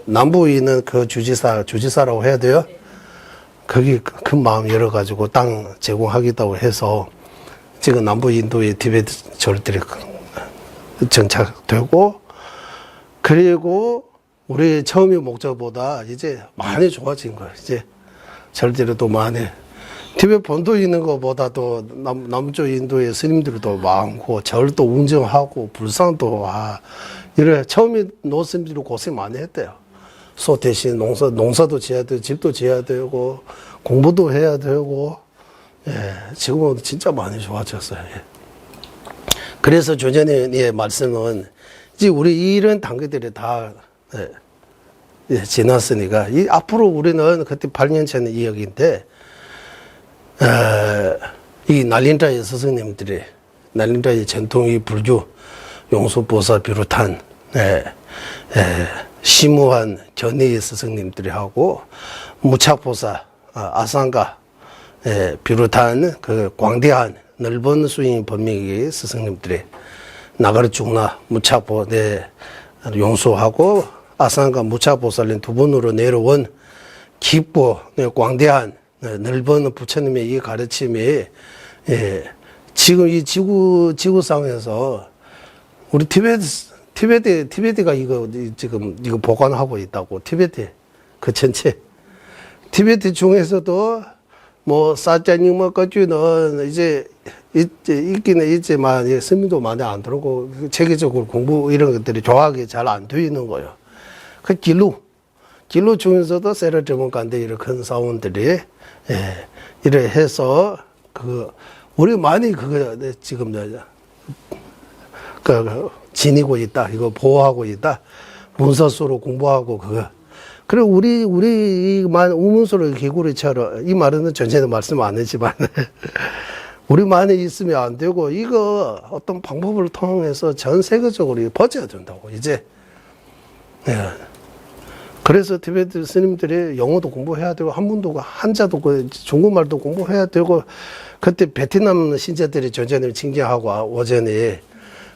남부에 있는 그 주지사라고 해야 돼요. 거기 큰 마음 열어가지고 땅 제공하겠다고 해서 지금 남부 인도의 티베트 절들이 정착되고, 그리고 우리 처음의 목적보다 이제 많이 좋아진 거예요. 이제 절대로 또 많이. 티베트 본도에 있는 것보다도 남쪽 인도의 스님들도 많고, 절도 운정하고, 불상도, 이래, 처음에 노스님들이 고생 많이 했대요. 소 대신 농사도 지어야 되고, 집도 지어야 되고, 공부도 해야 되고, 예, 지금은 진짜 많이 좋아졌어요. 예. 그래서 조전의 말씀은, 이제 우리 이런 단계들이 다, 예, 지났으니까, 앞으로 우리는 그때 8년 전의 이야기인데, 이 날린자의 스승님들이, 날린자의 전통의 불교, 용수보살 비롯한, 심우한 견해의 스승님들이 하고, 무착보살, 아상가, 비롯한 그 광대한 넓은 수인 법명의 스승님들이 나가르중나 무착보, 용수하고, 아상가 무착보살님 두 분으로 내려온 깊고 광대한 넓은 부처님의 이 가르침이, 지금 이 지구상에서 우리 티베트가 이거 지금 이거 보관하고 있다고. 티베트 그 전체 티베트 중에서도 뭐 사자님 뭐 거주는 이제 있기는 있지만 스님도 많이 안 들어오고 체계적으로 공부 이런 것들이 조합이 잘 안 되어 있는 거예요. 그 길로 중에서도 세라 전문가인데 이런 큰 사원들이 이래 해서 우리 많이 그거 지금 지니고 있다. 이거 보호하고 있다. 문서수로 공부하고 그거. 그리고 우리 우문서로 개구리처럼 이 말은 전체는 말씀 안 했지만 우리만이 있으면 안 되고 이거 어떤 방법을 통해서 전 세계적으로 퍼져야 된다고 이제. 그래서 티베트 스님들이 영어도 공부해야 되고 한자도 중국말도 공부해야 되고 그때 베트남 신자들이 전자님 칭찬하고 오전에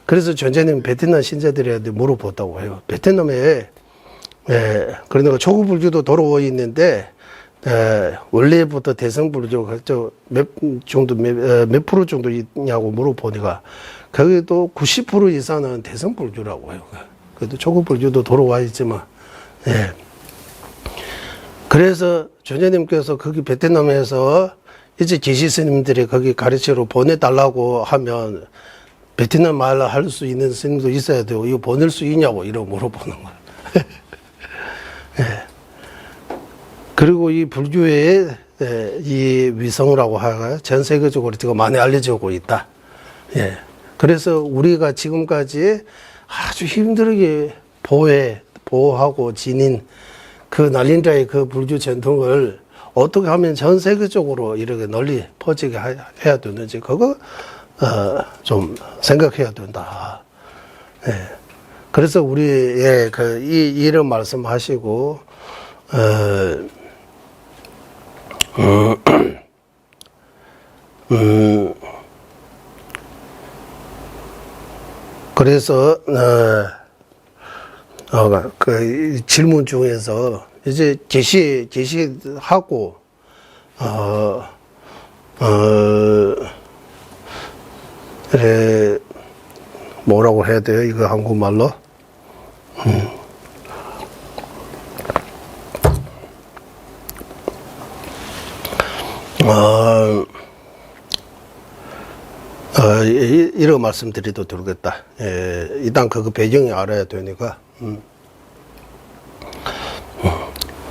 그래서 전자님 베트남 신자들한테 물어봤다고 해요. 베트남에 그러니까 초급불교도 돌아와 있는데 원래부터 대성불교 몇 프로 정도 있냐고 물어보니까 거기도 90% 이상은 대성불교라고 해요. 그래도 초급불교도 돌아와 있지만 그래서 전자님께서 거기 베트남에서 이제 계시 스님들이 거기 가르치러 보내달라고 하면 베트남 말 할 수 있는 스님도 있어야 되고 이거 보낼 수 있냐고 이러고 물어보는 거예요. 그리고 이 불교의 이 위성이라고 하가 전 세계적으로 지금 많이 알려지고 있다. 그래서 우리가 지금까지 아주 힘들게 보호하고 지닌 그 날린자의 그 불교 전통을 어떻게 하면 전 세계적으로 이렇게 널리 퍼지게 해야 되는지 그거 좀 생각해야 된다. 그래서 우리 이런 말씀하시고 그래서 그 질문 중에서 이제 제시하고 그래 뭐라고 해야 돼요? 이거 한국말로? 이런 말씀드려도 되겠다. 일단 그거 배경이 알아야 되니까.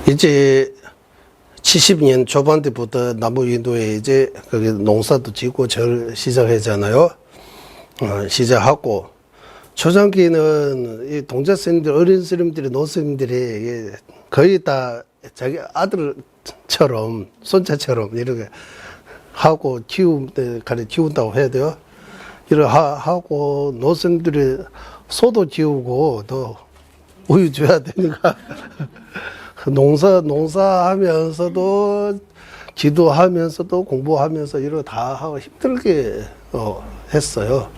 이제 70년 초반 때부터 남부인도에 이제 거기 농사도 짓고 절 시작하잖아요. 시작하고 초창기는 이 동자 스님들, 어린 스님들이, 노스님들이 거의 다 자기 아들처럼, 손자처럼 이렇게 하고 키운다고 해야 돼요. 이렇게 하고 노스님들이 소도 키우고 또 우유 줘야 되니까 농사하면서도 기도하면서도 공부하면서 이런 다 하고 힘들게 했어요.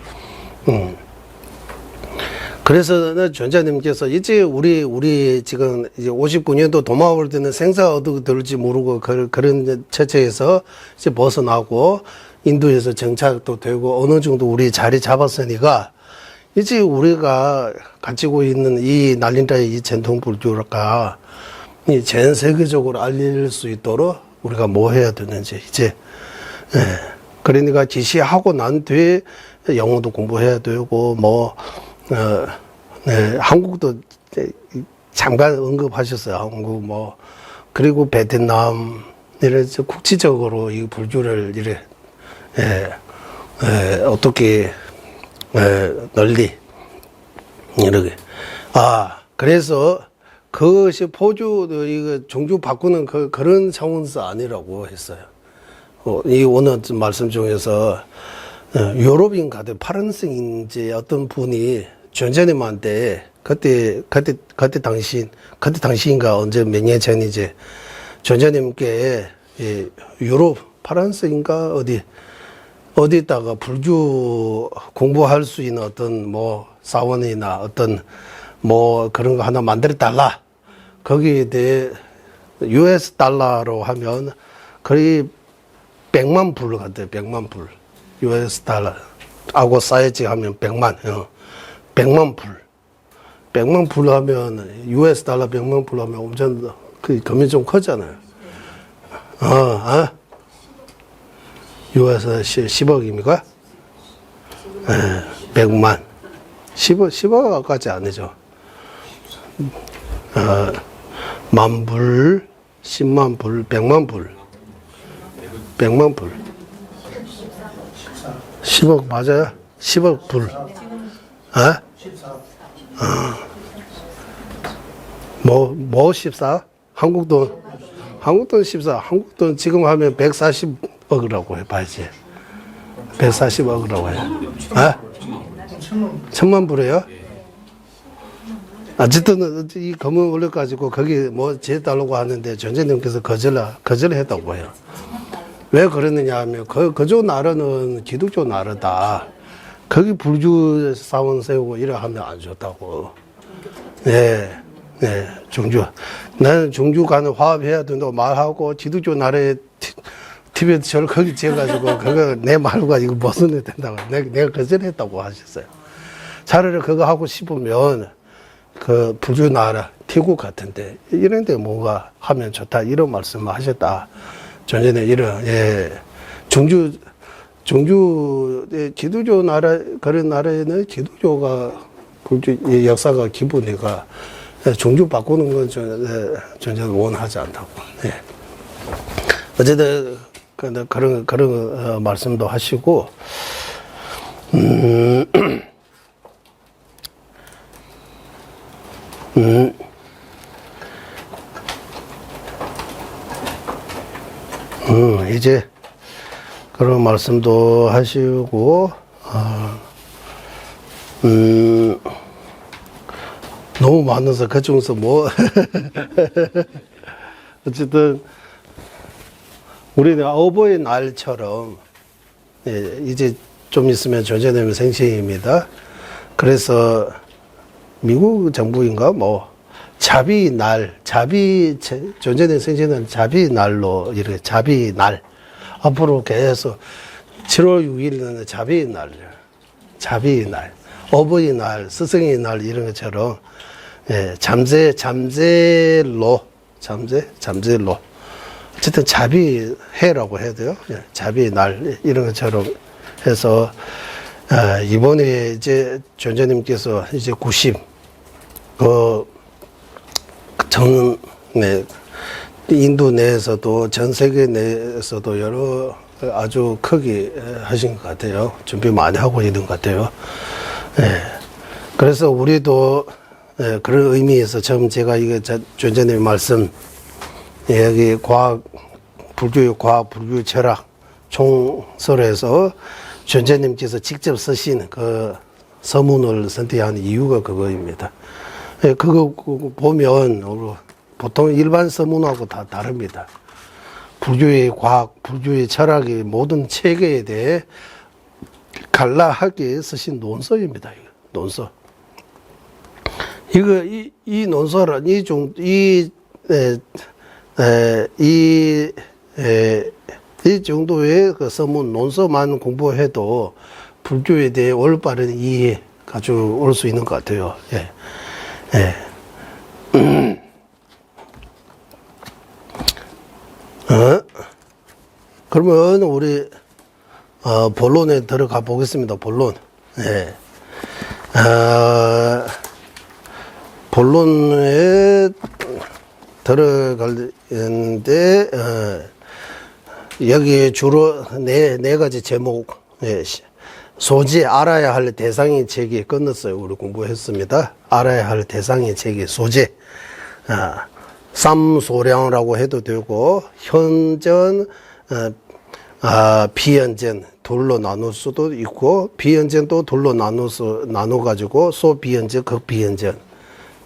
그래서 전자님께서 이제 우리 지금 이제 59년도 도마올 때는 생사 어떻게 될지 모르고 그런 처처에서 이제 벗어나고 인도에서 정착도 되고 어느 정도 우리 자리 잡았으니까 이제 우리가 가지고 있는 이 날린다의 이 전통 불교가 이 전 세계적으로 알릴 수 있도록 우리가 뭐 해야 되는지 이제 예. 그러니까 지시하고 난 뒤에 영어도 공부해야 되고 뭐 네, 한국도 잠깐 언급하셨어요. 한국 뭐 그리고 베트남 이런 국지적으로 이 불교를 이래 어떻게 널리 이렇게 그래서 그것이 포주 이거 종주 바꾸는 그런 차원에서 아니라고 했어요. 이 오늘 말씀 중에서 유럽인 같은 파란색인지 어떤 분이 전자님한테 그때 당시인가 언제 몇 년 전이지 전자님께 유럽 파란색인가 어디다가 불교 공부할 수 있는 어떤 뭐 사원이나 어떤 뭐 그런 거 하나 만들어 달라. 거기에 대해 US 달러로 하면 거의 100만 불 같아요. 100만 불. US 달러. 하고 사이즈 하면 100만. 100만 불. 100만 불 하면 US 달러 100만 불 하면 엄청 그 금이 좀 크잖아요. US 10억입니까? 100만. 10억까지 아니죠. 만 불, 10만 불, 100만 불. 100만 불. 10억 맞아요? 10억 불. 뭐 14? 한국 돈 14. 한국 돈 지금 하면 140억이라고 해봐야지. 140억이라고 해. 천만 불이에요? 어쨌든 이 검은 올려 가지고 거기 뭐 제달라고 하는데 전재님께서 거절했다고 해요. 왜 그러느냐 하면 그쪽 나라는 기독교 나라다. 거기 불교 사원 세우고 이래 하면 안 좋다고. 네, 종주. 나는 종주 가는 화합해야 된다고 말하고 기독교 나라에 티베트 절 거기 지어가지고 그거 내 말과 이거 무슨 일 된다고 내가 거절했다고 하셨어요. 차라리 그거 하고 싶으면 그 불교 나라 태국 같은데 이런 데 뭔가 하면 좋다 이런 말씀을 하셨다. 전전에 이런 종주 기독교 나라 그런 나라에는 기독교가 불교 역사가 기본이가 종주 바꾸는 건 전혀 원하지 않다고. 어쨌든 그런 말씀도 하시고 이제 그런 말씀도 하시고 너무 많아서 그 중에서 뭐 어쨌든 우리는 어버이날처럼 이제 좀 있으면 전제되면 생신입니다. 그래서 미국 정부인가 뭐 자비날 전제된 생신은 자비날로 이렇게 자비날 앞으로 계속 7월 6일은 자비날 어버이날 스승의 날 이런 것처럼 잠재로 어쨌든 자비해라고 해야 돼요. 자비날 이런 것처럼 해서 이번에 이제 전재님께서 이제 90 인도 내에서도 전 세계 내에서도 여러 아주 크게 하신 것 같아요. 준비 많이 하고 있는 것 같아요. 그래서 우리도 그런 의미에서 처음 제가 이거 전재님 말씀 여기 불교의 과학, 불교의 철학 총설에서 전재님께서 직접 쓰신 그 서문을 선택한 이유가 그거입니다. 그거 보면 보통 일반 서문하고 다 다릅니다. 불교의 과학, 불교의 철학의 모든 체계에 대해 간략하게 쓰신 논서입니다. 논서. 이 논서는 이 정도의 그 서문 논서만 공부해도 불교에 대해 올바른 이해 가져올 수 있는 것 같아요. 예. 예. 그러면 우리 본론에 들어가 보겠습니다. 본론. 예. 본론에 들어가는데 여기 주로 네 가지 제목. 예. 소지 알아야 할 대상의 책이 끝났어요. 우리 공부했습니다. 알아야 할 대상의 책이 소재. 쌈소량이라고 해도 되고 현전, 비현전 둘로 나눌 수도 있고 비현전도 둘로 나눠 가지고 소비현전, 극비현전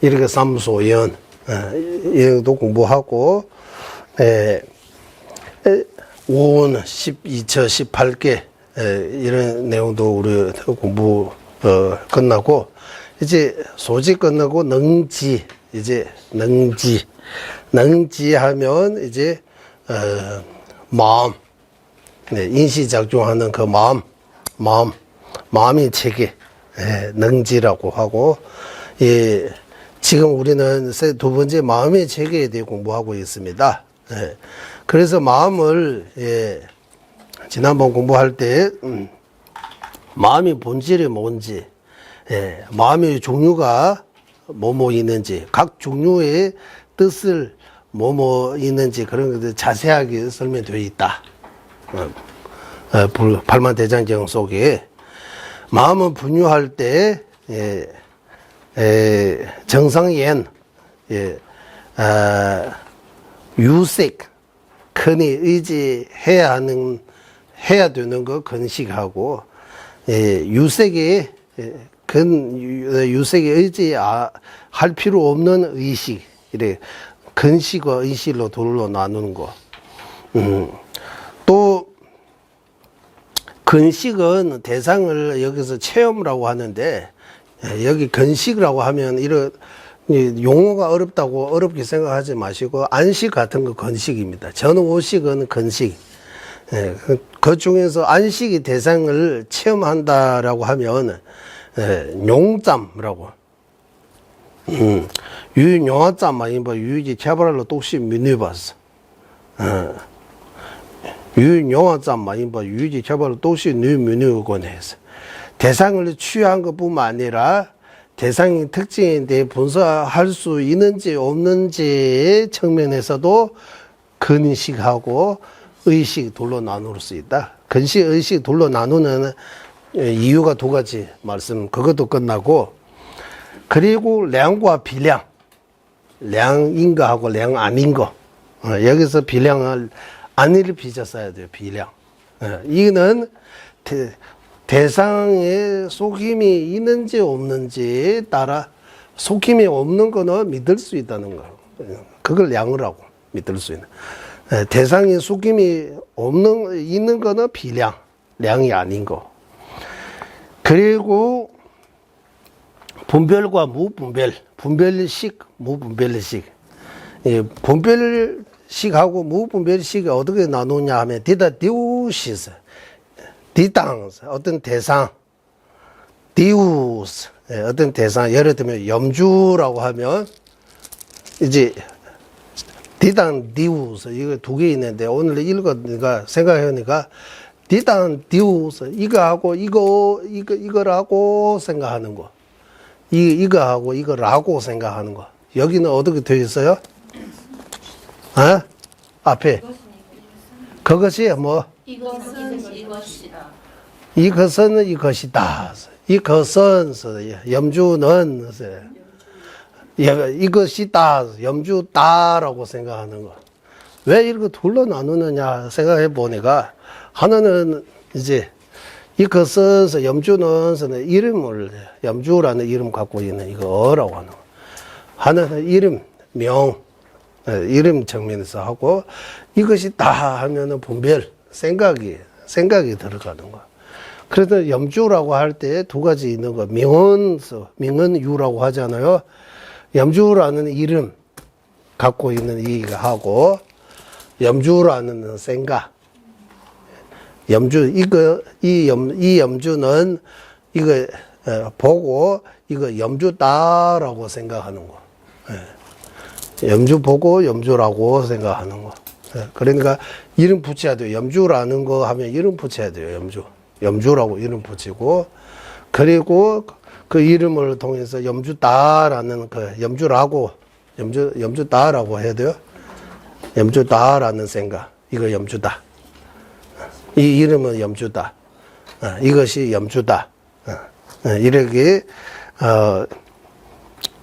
이렇게 쌈소연 이것도 공부하고 5원 12처 18개 이런 내용도 우리 공부 끝나고 이제 소지 끝나고 능지 이제 능지 하면 이제 마음 인시작용하는 그 마음이 체계 능지라고 하고 지금 우리는 두 번째 마음의 체계에 대해 공부하고 있습니다. 그래서 마음을 지난번 공부할 때 마음의 본질이 뭔지 마음의 종류가 뭐뭐 있는지 각 종류의 뜻을 뭐뭐 있는지 그런 것들 자세하게 설명되어 있다. 발만대장경 속에 마음은 분유할 때 정상엔 유색 흔히 의지해야 되는 거 근식하고 유색에 유색에 의지할 필요 없는 의식 이래 근식과 의식로 둘로 나누는 거. 또 근식은 대상을 여기서 체험이라고 하는데 여기 근식이라고 하면 이런 용어가 어렵게 생각하지 마시고 안식 같은 거 근식입니다. 전오식은 근식. 그 중에서 안식이 대상을 체험한다라고 하면 용짬이라고. 유용화짬 아니면 유지 개발로 똑시 미니버스. 유용화짬 아니면 유지 개발로 똑시 뉴미니건해서 대상을 취한 것뿐만 아니라 대상의 특징에 대해 분석할 수 있는지 없는지 측면에서도 근식하고 의식 둘로 나눌 수 있다. 근식, 의식 둘로 나누는 이유가 두 가지 말씀, 그것도 끝나고, 그리고 량과 비량, 량인 거하고 량 아닌 거. 여기서 비량을 안일을 빚어 써야 돼요, 비량. 이는 대상에 속힘이 있는지 없는지에 따라 속힘이 없는 거는 믿을 수 있다는 거. 그걸 량을 하고 믿을 수 있는. 대상에 속힘이 있는 거는 비량, 량이 아닌 거. 그리고 분별과 무분별, 분별식, 무분별식. 분별식하고 무분별식이 어떻게 나누냐 하면 디다디우시스. 디땅스 어떤 대상 디우스 어떤 대상 예를 들면 염주라고 하면 이제 디땅 디우스 이거 두 개 있는데 오늘 읽으니까 생각해보니까 디땅 디우스 이거하고 이거라고 생각하는 거 이거하고 이거라고 생각하는 거 여기는 어떻게 되어 있어요? 앞에 그것이 뭐 이것은 이것이다. 이것은 이것이다. 이것은 염주는 이것이다. 염주다라고 생각하는 거. 왜 이렇게 둘로 나누느냐 생각해 보니까 하나는 이제 이것은 염주는 이름을 염주라는 이름 갖고 있는 이거라고 하는 거. 하나는 이름 명 이름 측면에서 하고 이것이 다 하면은 분별 생각이 들어가는 거. 그래서 염주라고 할 때 두 가지 있는 거. 명은유라고 하잖아요. 염주라는 이름 갖고 있는 이가 하고 염주라는 생각. 염주 이 염주는 이거 보고 이거 염주다라고 생각하는 거. 염주 보고 염주라고 생각하는 거. 그러니까 이름 붙여야 돼요. 염주라는 거 하면 이름 붙여야 돼요. 염주라고 이름 붙이고, 그리고 그 이름을 통해서 염주다라는 그 염주다라고 해야 돼요. 염주다라는 생각. 이거 염주다. 이 이름은 염주다. 이것이 염주다. 이렇게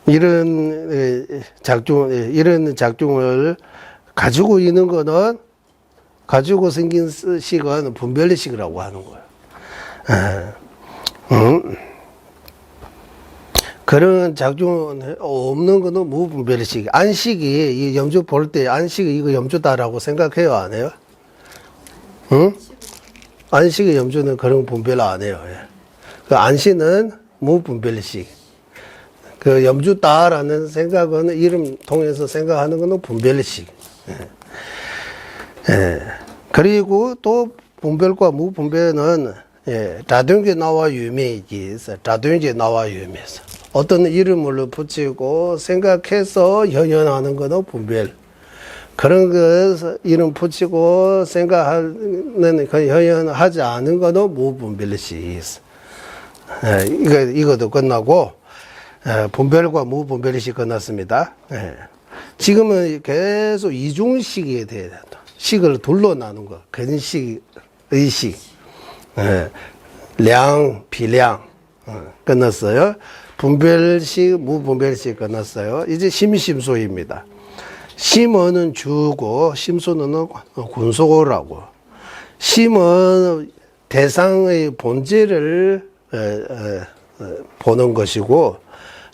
이런 작중을 가지고 있는 거는, 가지고 생긴 식은 분별식이라고 하는 거예요. 그런 작중 없는 거는 무분별식. 안식이, 이 염주 볼 때 안식이 이거 염주다라고 생각해요, 안 해요? 응? 안식의 염주는 그런 분별 안 해요. 그 안식은 무분별식. 그 염주다라는 생각은 이름 통해서 생각하는 거는 분별식. 그리고 또 분별과 무분별은 자동계 나와 유매이기 있어. 자동계 나와 유매에서 어떤 이름을 붙이고 생각해서 현현하는 거는 분별. 그런 거 이름 붙이고 생각하는 그 현현하지 않은 거는 무분별식 있어. 이것도 끝나고 분별과 무분별식 끝났습니다. 지금은 계속 이중식에 대해 식을 둘로 나눈 거. 근식, 의식, 량, 비량 끝났어요. 분별식, 무분별식 끝났어요. 이제 심심소입니다. 심어는 주고 심소는 군소라고. 심은 대상의 본질을 보는 것이고,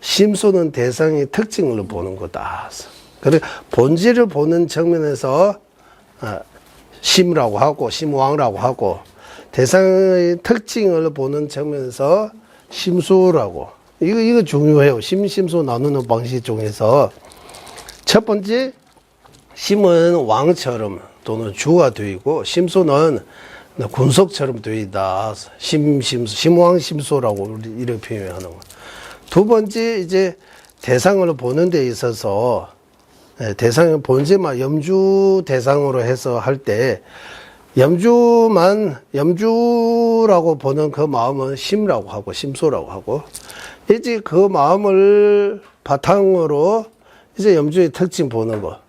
심소는 대상의 특징을 보는 거다. 그래 본질을 보는 측면에서 심이라고 하고 심왕이라고 하고, 대상의 특징을 보는 측면에서 심소라고. 이거 중요해요. 심소 나누는 방식 중에서 첫 번째, 심은 왕처럼 또는 주가 되어 있고, 심소는 군속처럼 되어 있다. 심왕 심소라고 이렇게 표현하는 거. 두 번째, 이제 대상을 보는 데 있어서 대상의 본질만 염주 대상으로 해서 할 때, 염주라고 보는 그 마음은 심라고 하고 심소라고 하고, 이제 그 마음을 바탕으로 이제 염주의 특징 보는 거.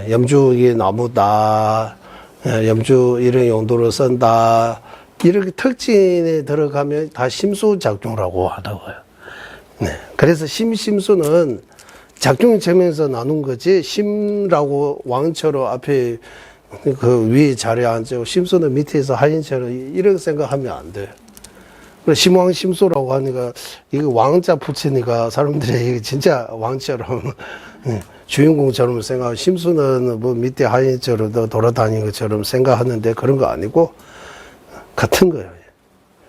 염주 이게 나무다. 염주 이런 용도로 쓴다. 이렇게 특징에 들어가면 다 심소작중이라고 하더라고요. 그래서 심소는 작중 측면에서 나눈 거지, 심라고 왕처럼 앞에 그 위에 자리에 앉고 심소는 밑에서 하인처럼 이렇게 생각하면 안 돼요. 심왕 심소라고 하니까 이거 왕자 붙이니까 사람들이 이게 진짜 왕처럼 주인공처럼 생각하고, 심소는 뭐 밑에 하인처럼 돌아다니는 것처럼 생각하는데 그런 거 아니고 같은 거예요.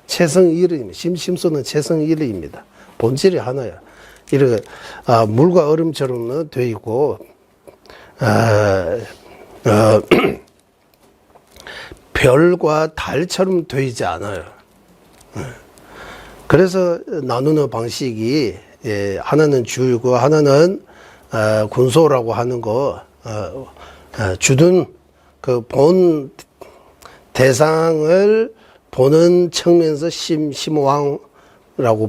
체성일입니다. 심소는 체성일입니다. 본질이 하나야. 이렇게 물과 얼음처럼 되어 있고, 별과 달처럼 되어 있지 않아요. 그래서 나누는 방식이 하나는 주이고 하나는 군소라고 하는 거, 주둔 그 본 대상을 보는 측면에서 심왕라고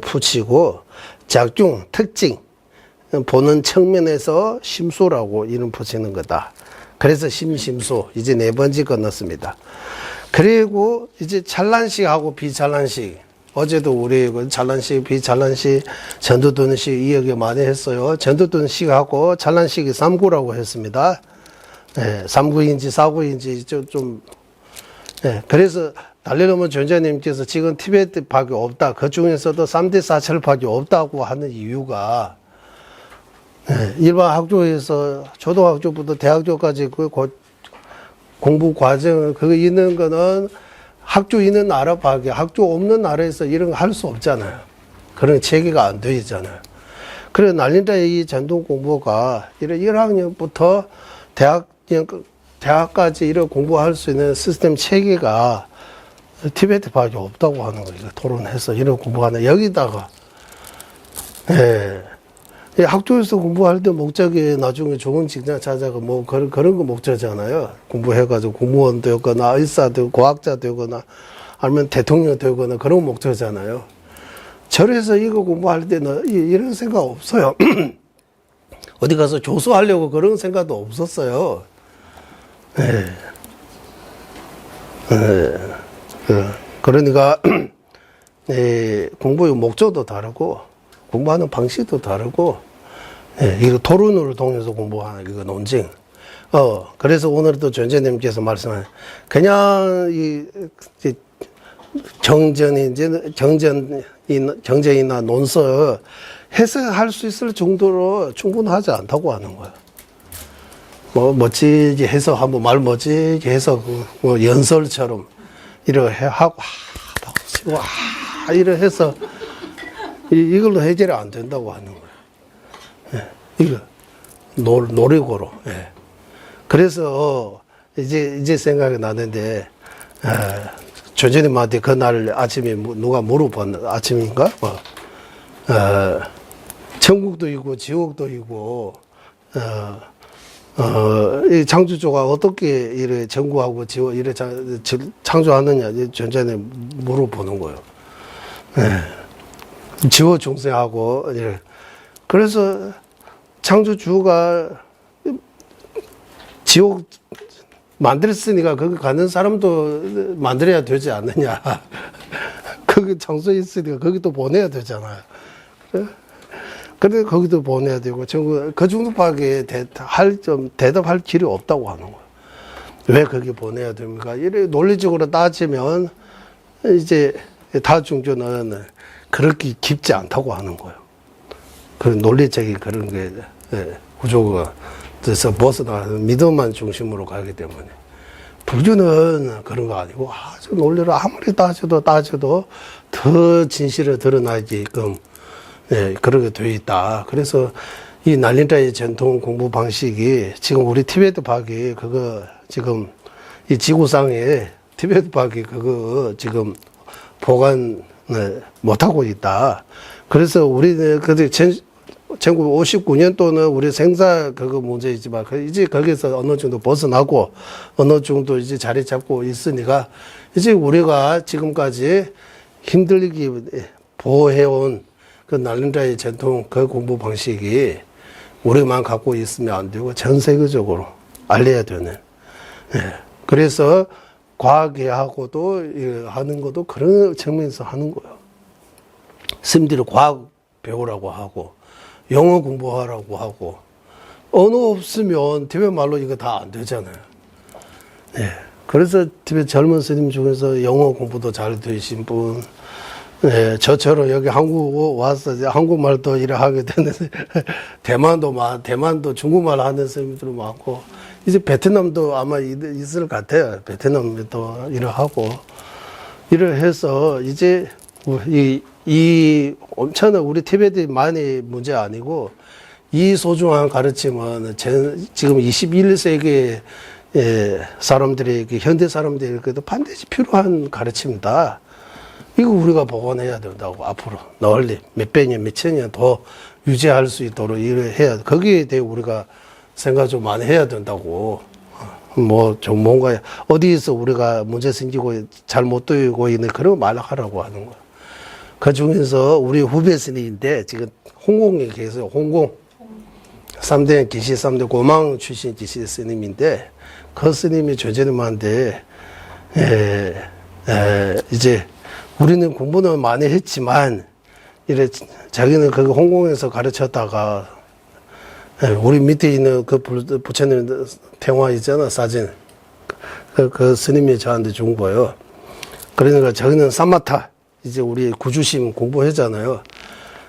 붙이고, 작중 특징 보는 측면에서 심소라고 이름 붙이는 거다. 그래서 심소. 이제 네 번째 끝났습니다. 그리고 이제 찬란식하고 비찬란식. 어제도 우리 찬란식, 비찬란식, 전두둔식 이야기 많이 했어요. 전두둔식하고 찬란식이 삼구라고 했습니다. 삼구인지 사구인지 그래서 달리노무 전자님께서 지금 티베트밖에 없다. 그 중에서도 3대 사찰밖에 없다고 하는 이유가, 일반 학교에서 초등학교부터 대학교까지 그 공부 과정 그거 있는 거는 학교 있는 나라밖에, 학교 없는 나라에서 이런 거 할 수 없잖아요. 그런 체계가 안 되어 있잖아요. 그래 날린다 이 전통 공부가 1학년부터 대학까지 이런 공부할 수 있는 시스템 체계가 티베트밖에 없다고 하는 거예요. 토론해서 이런 공부하는 여기다가 이 학교에서 공부할 때 목적이 나중에 좋은 직장 찾아가 뭐 그런 거 목적이잖아요. 공부해가지고 공무원 되거나 의사 되고 과학자 되거나 아니면 대통령 되거나 그런 거 목적이잖아요. 절에서 이거 공부할 때는 이런 생각 없어요. 어디 가서 조수하려고 그런 생각도 없었어요. 그러니까 공부의 목적도 다르고 공부하는 방식도 다르고 이거 토론을 통해서 공부하는 이거 논쟁. 그래서 오늘도 전재님께서 말씀한 그냥 이 정전이나 논서 해석할 수 있을 정도로 충분하지 않다고 하는 거예요. 뭐 멋지게 해서 한번 말 멋지게 해서 뭐 연설처럼 이렇게 하고 이렇게 해서 이걸로 해결이 안 된다고 하는 거예요. 이거 노력으로. 그래서 이제 생각이 나는데 조전님한테 그날 아침에 누가 물어봤는 아침인가? 천국도 있고 지옥도 있고 이 창조주가 어떻게 이래 전구하고 지옥 이래 창조하느냐 전전에 물어보는 거예요. 지옥 중생하고 이래. 그래서 창조주가 지옥 만들었으니까 거기 가는 사람도 만들어야 되지 않느냐. 거기 장소에 있으니까 거기도 보내야 되잖아요. 근데 거기도 보내야 되고, 그 정도밖에 대답할 길이 없다고 하는 거예요. 왜 거기 보내야 됩니까? 이래 논리적으로 따지면, 이제 다중주는 그렇게 깊지 않다고 하는 거예요. 그런 논리적인 그런 게, 구조가, 그래서 벗어나는 믿음만 중심으로 가기 때문에. 불교는 그런 거 아니고, 아주 논리를 아무리 따져도 더 진실을 드러나게끔, 그렇게 되어 있다. 그래서 이 날린다의 전통 공부 방식이 지금 우리 티베트 박이 그거 지금 이 지구상에 티베트 박이 그거 지금 보관을 못하고 있다. 그래서 우리는 그때 1959년도는 우리 생사 그거 문제이지만 이제 거기서 어느 정도 벗어나고 어느 정도 이제 자리 잡고 있으니까 이제 우리가 지금까지 힘들게 보호해온 그 날린다의 전통 그 공부 방식이 우리만 갖고 있으면 안 되고 전 세계적으로 알려야 되는. 그래서 과학하고도 하는 것도 그런 측면에서 하는 거예요. 스님들이 과학 배우라고 하고 영어 공부하라고 하고 언어 없으면 티베트 말로 이거 다 안 되잖아요. 그래서 티베트 젊은 스님 중에서 영어 공부도 잘 되신 분 저처럼 여기 한국 와서 이제 한국말도 일을 하게 되는데, 대만도 중국말 하는 사람들 많고, 이제 베트남도 아마 있을 것 같아요. 베트남도 일을 하고, 일을 해서 이제 이 엄청난 우리 티베트만의 문제 아니고, 이 소중한 가르침은 지금 21세기 사람들에게, 현대 사람들에게도 반드시 필요한 가르침이다. 이거 우리가 복원해야 된다고, 앞으로. 널리, 몇백 년, 몇천 년 더 유지할 수 있도록 일을 해야, 거기에 대해 우리가 생각 좀 많이 해야 된다고. 좀 뭔가, 어디에서 우리가 문제 생기고 잘못 되고 있는 그런 말 하라고 하는 거야. 그 중에서 우리 후배 스님인데, 지금 홍콩에 계세요, 홍콩. 3대 기시 3대 고망 출신 기시 스님인데, 그 스님이 조제님한테, 이제, 우리는 공부는 많이 했지만, 이래, 자기는 그 홍콩에서 가르쳤다가, 우리 밑에 있는 그 부처님 태화 있잖아, 사진. 그 스님이 저한테 준 거예요. 그러니까 자기는 사마타, 이제 우리 구주심 공부했잖아요.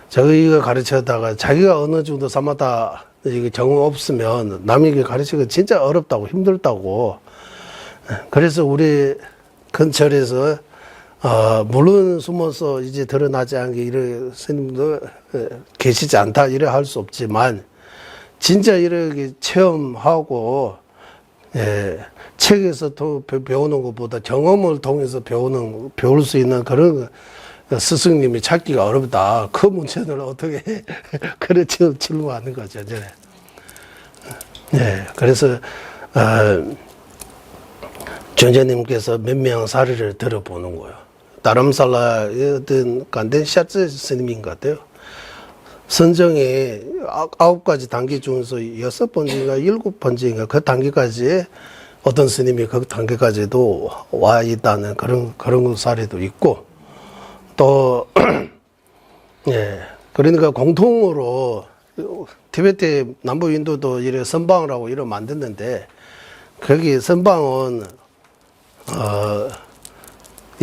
자기가 가르쳤다가 자기가 어느 정도 사마타 이게 경험 없으면 남에게 가르치기가 진짜 어렵다고, 힘들다고. 그래서 우리 근처에서 물론 숨어서 이제 드러나지 않게 이런 스님도 계시지 않다, 이래 할 수 없지만, 진짜 이렇게 체험하고, 책에서 배우는 것보다 경험을 통해서 배울 수 있는 그런 스승님이 찾기가 어렵다. 그 문제를 어떻게 그래 질문하는 거죠. 이제. 그래서 전재님께서 몇 명 사례를 들어보는 거예요. 다름살라였던 간데 샤츠 스님인 것 같아요. 선정에 9가지 단계 중에서 6번째인가 7번째인가 그 단계까지 어떤 스님이 그 단계까지도 와 있다는 그런 사례도 있고, 또 그러니까 공통으로 티베트 남부 인도도 이래 선방이라고 이런 만들었는데, 거기 선방은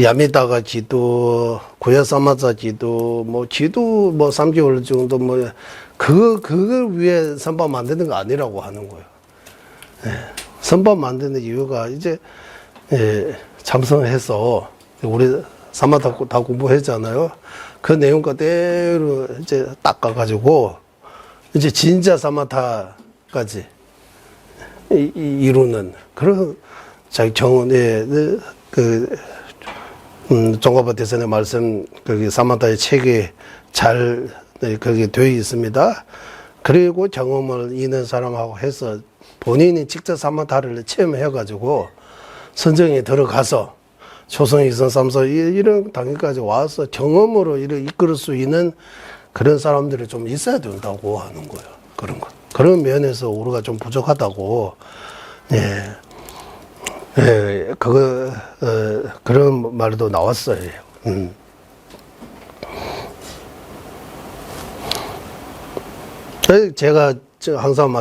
야미다가 지도, 구야사마자 지도, 지도 3개월 정도 그걸 위해 선방 만드는 거 아니라고 하는 거예요. 선방 만드는 이유가 이제 참선해서 우리 사마다 다 공부했잖아요. 그 내용 그대로 이제 닦아가지고 이제 진짜 사마타까지 이루는 그런 자기 정원에 종가바 대선의 말씀 거기 사마타의 책에 잘 거기 되어 있습니다. 그리고 경험을 있는 사람하고 해서 본인이 직접 사마타를 체험해가지고 선정에 들어가서 초성, 이성, 삼성 이런 단계까지 와서 경험으로 이끌 수 있는 그런 사람들이 좀 있어야 된다고 하는 거예요. 그런 것. 그런 면에서 우리가 좀 부족하다고. 그런 말도 나왔어요. 제가 항상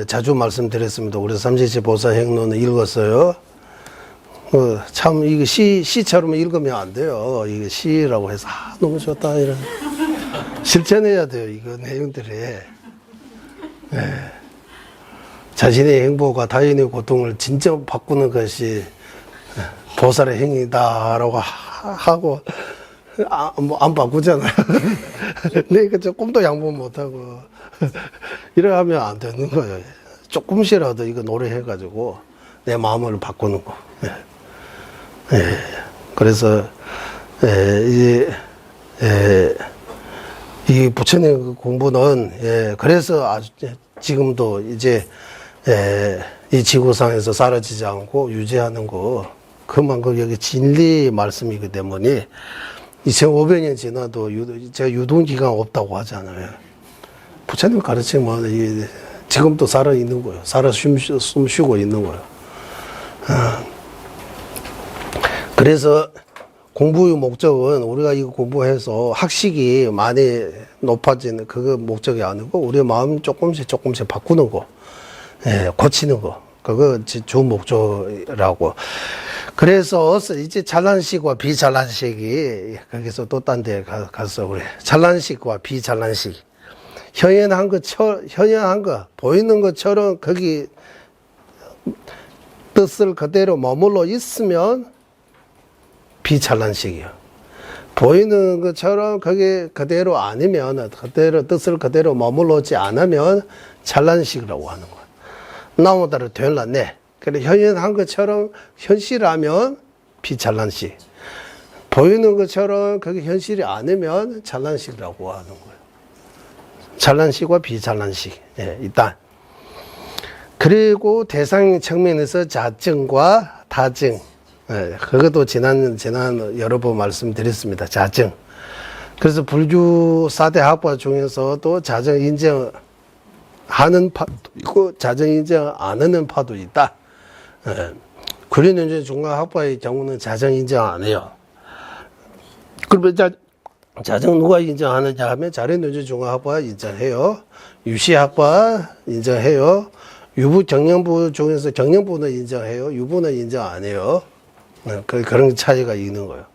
자주 말씀드렸습니다. 우리 삼시세 보사 행론을 읽었어요. 참, 이게 시처럼 읽으면 안 돼요. 이게 시라고 해서, 너무 좋다, 이런. 실천해야 돼요, 이거 내용들이. 자신의 행복과 타인의 고통을 진짜 바꾸는 것이 보살의 행위다라고 하고, 안 바꾸잖아요. 그러니까 조금도 양보 못하고, 이래 하면 안 되는 거예요. 조금씩이라도 이거 노력해가지고, 내 마음을 바꾸는 거. 그래서, 이 부처님 공부는, 그래서 아주 지금도 이제, 이 지구상에서 사라지지 않고 유지하는 거, 그만큼 여기 진리 말씀이기 때문에 2500년 지나도 제가 유통기간 없다고 하잖아요. 부처님 가르치면 지금도 살아있는 거예요. 숨 쉬고 있는 거예요. 그래서 공부의 목적은 우리가 이거 공부해서 학식이 많이 높아지는 그거 목적이 아니고 우리의 마음 조금씩 바꾸는 거, 고치는 거, 그거 주 목적이라고. 그래서 이제 잘난식과 비잘난식이 거기서 또 딴 데 가서 그래. 잘난식과 비잘난식. 현연한 거, 보이는 것처럼 거기 뜻을 그대로 머물러 있으면 비잘난식이요. 보이는 것처럼 그게 그대로 아니면, 뜻을 그대로 머물러지 않으면 잘난식이라고 하는 거예요. 나무다를 되었네. 그래, 현연한 것처럼 현실하면 비잘난식. 보이는 것처럼 그게 현실이 아니면 잘난식이라고 하는 거예요. 잘난식과 비잘난식. 일단. 그리고 대상 측면에서 자증과 다증. 그것도 지난 여러 번 말씀드렸습니다. 자증. 그래서 불교 4대 학파 중에서도 자증 인정하는 파도 있고, 자증 인정 안 하는 파도 있다. 구륜연전 중간학파의 경우는 자증 인정 안 해요. 그러면 자증 누가 인정하느냐 하면 자륜연전 중간학파 인정해요. 유시학파 인정해요. 유부 정령부 중에서 정령부는 인정해요. 유부는 인정 안 해요. 그런 차이가 있는 거예요.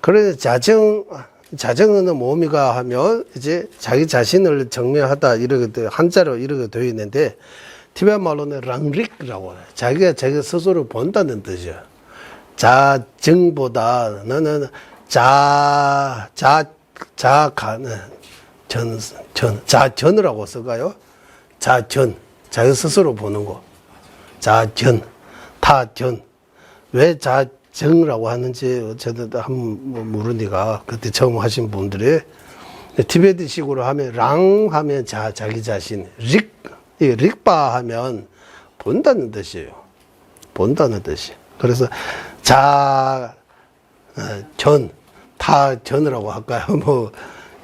그래서 자정은 뭐미가 하면 이제 자기 자신을 정면하다 이렇게 한자로 이렇게 되어 있는데 티베트 말로는 랑릭이라고 해요. 자기가 자기 스스로 본다는 뜻이에요. 자정보다 너는 자전이라고 쓸까요? 자전, 자기 스스로 보는 거. 자전. 타전. 왜 자정이라고 하는지 저도 한번 모르니까 그때 처음 하신 분들이 티베트식으로 하면 랑 하면 자기 자신, 릭바 하면 본다는 뜻이에요. 본다는 뜻이. 그래서 전, 타전이라고 할까요? 뭐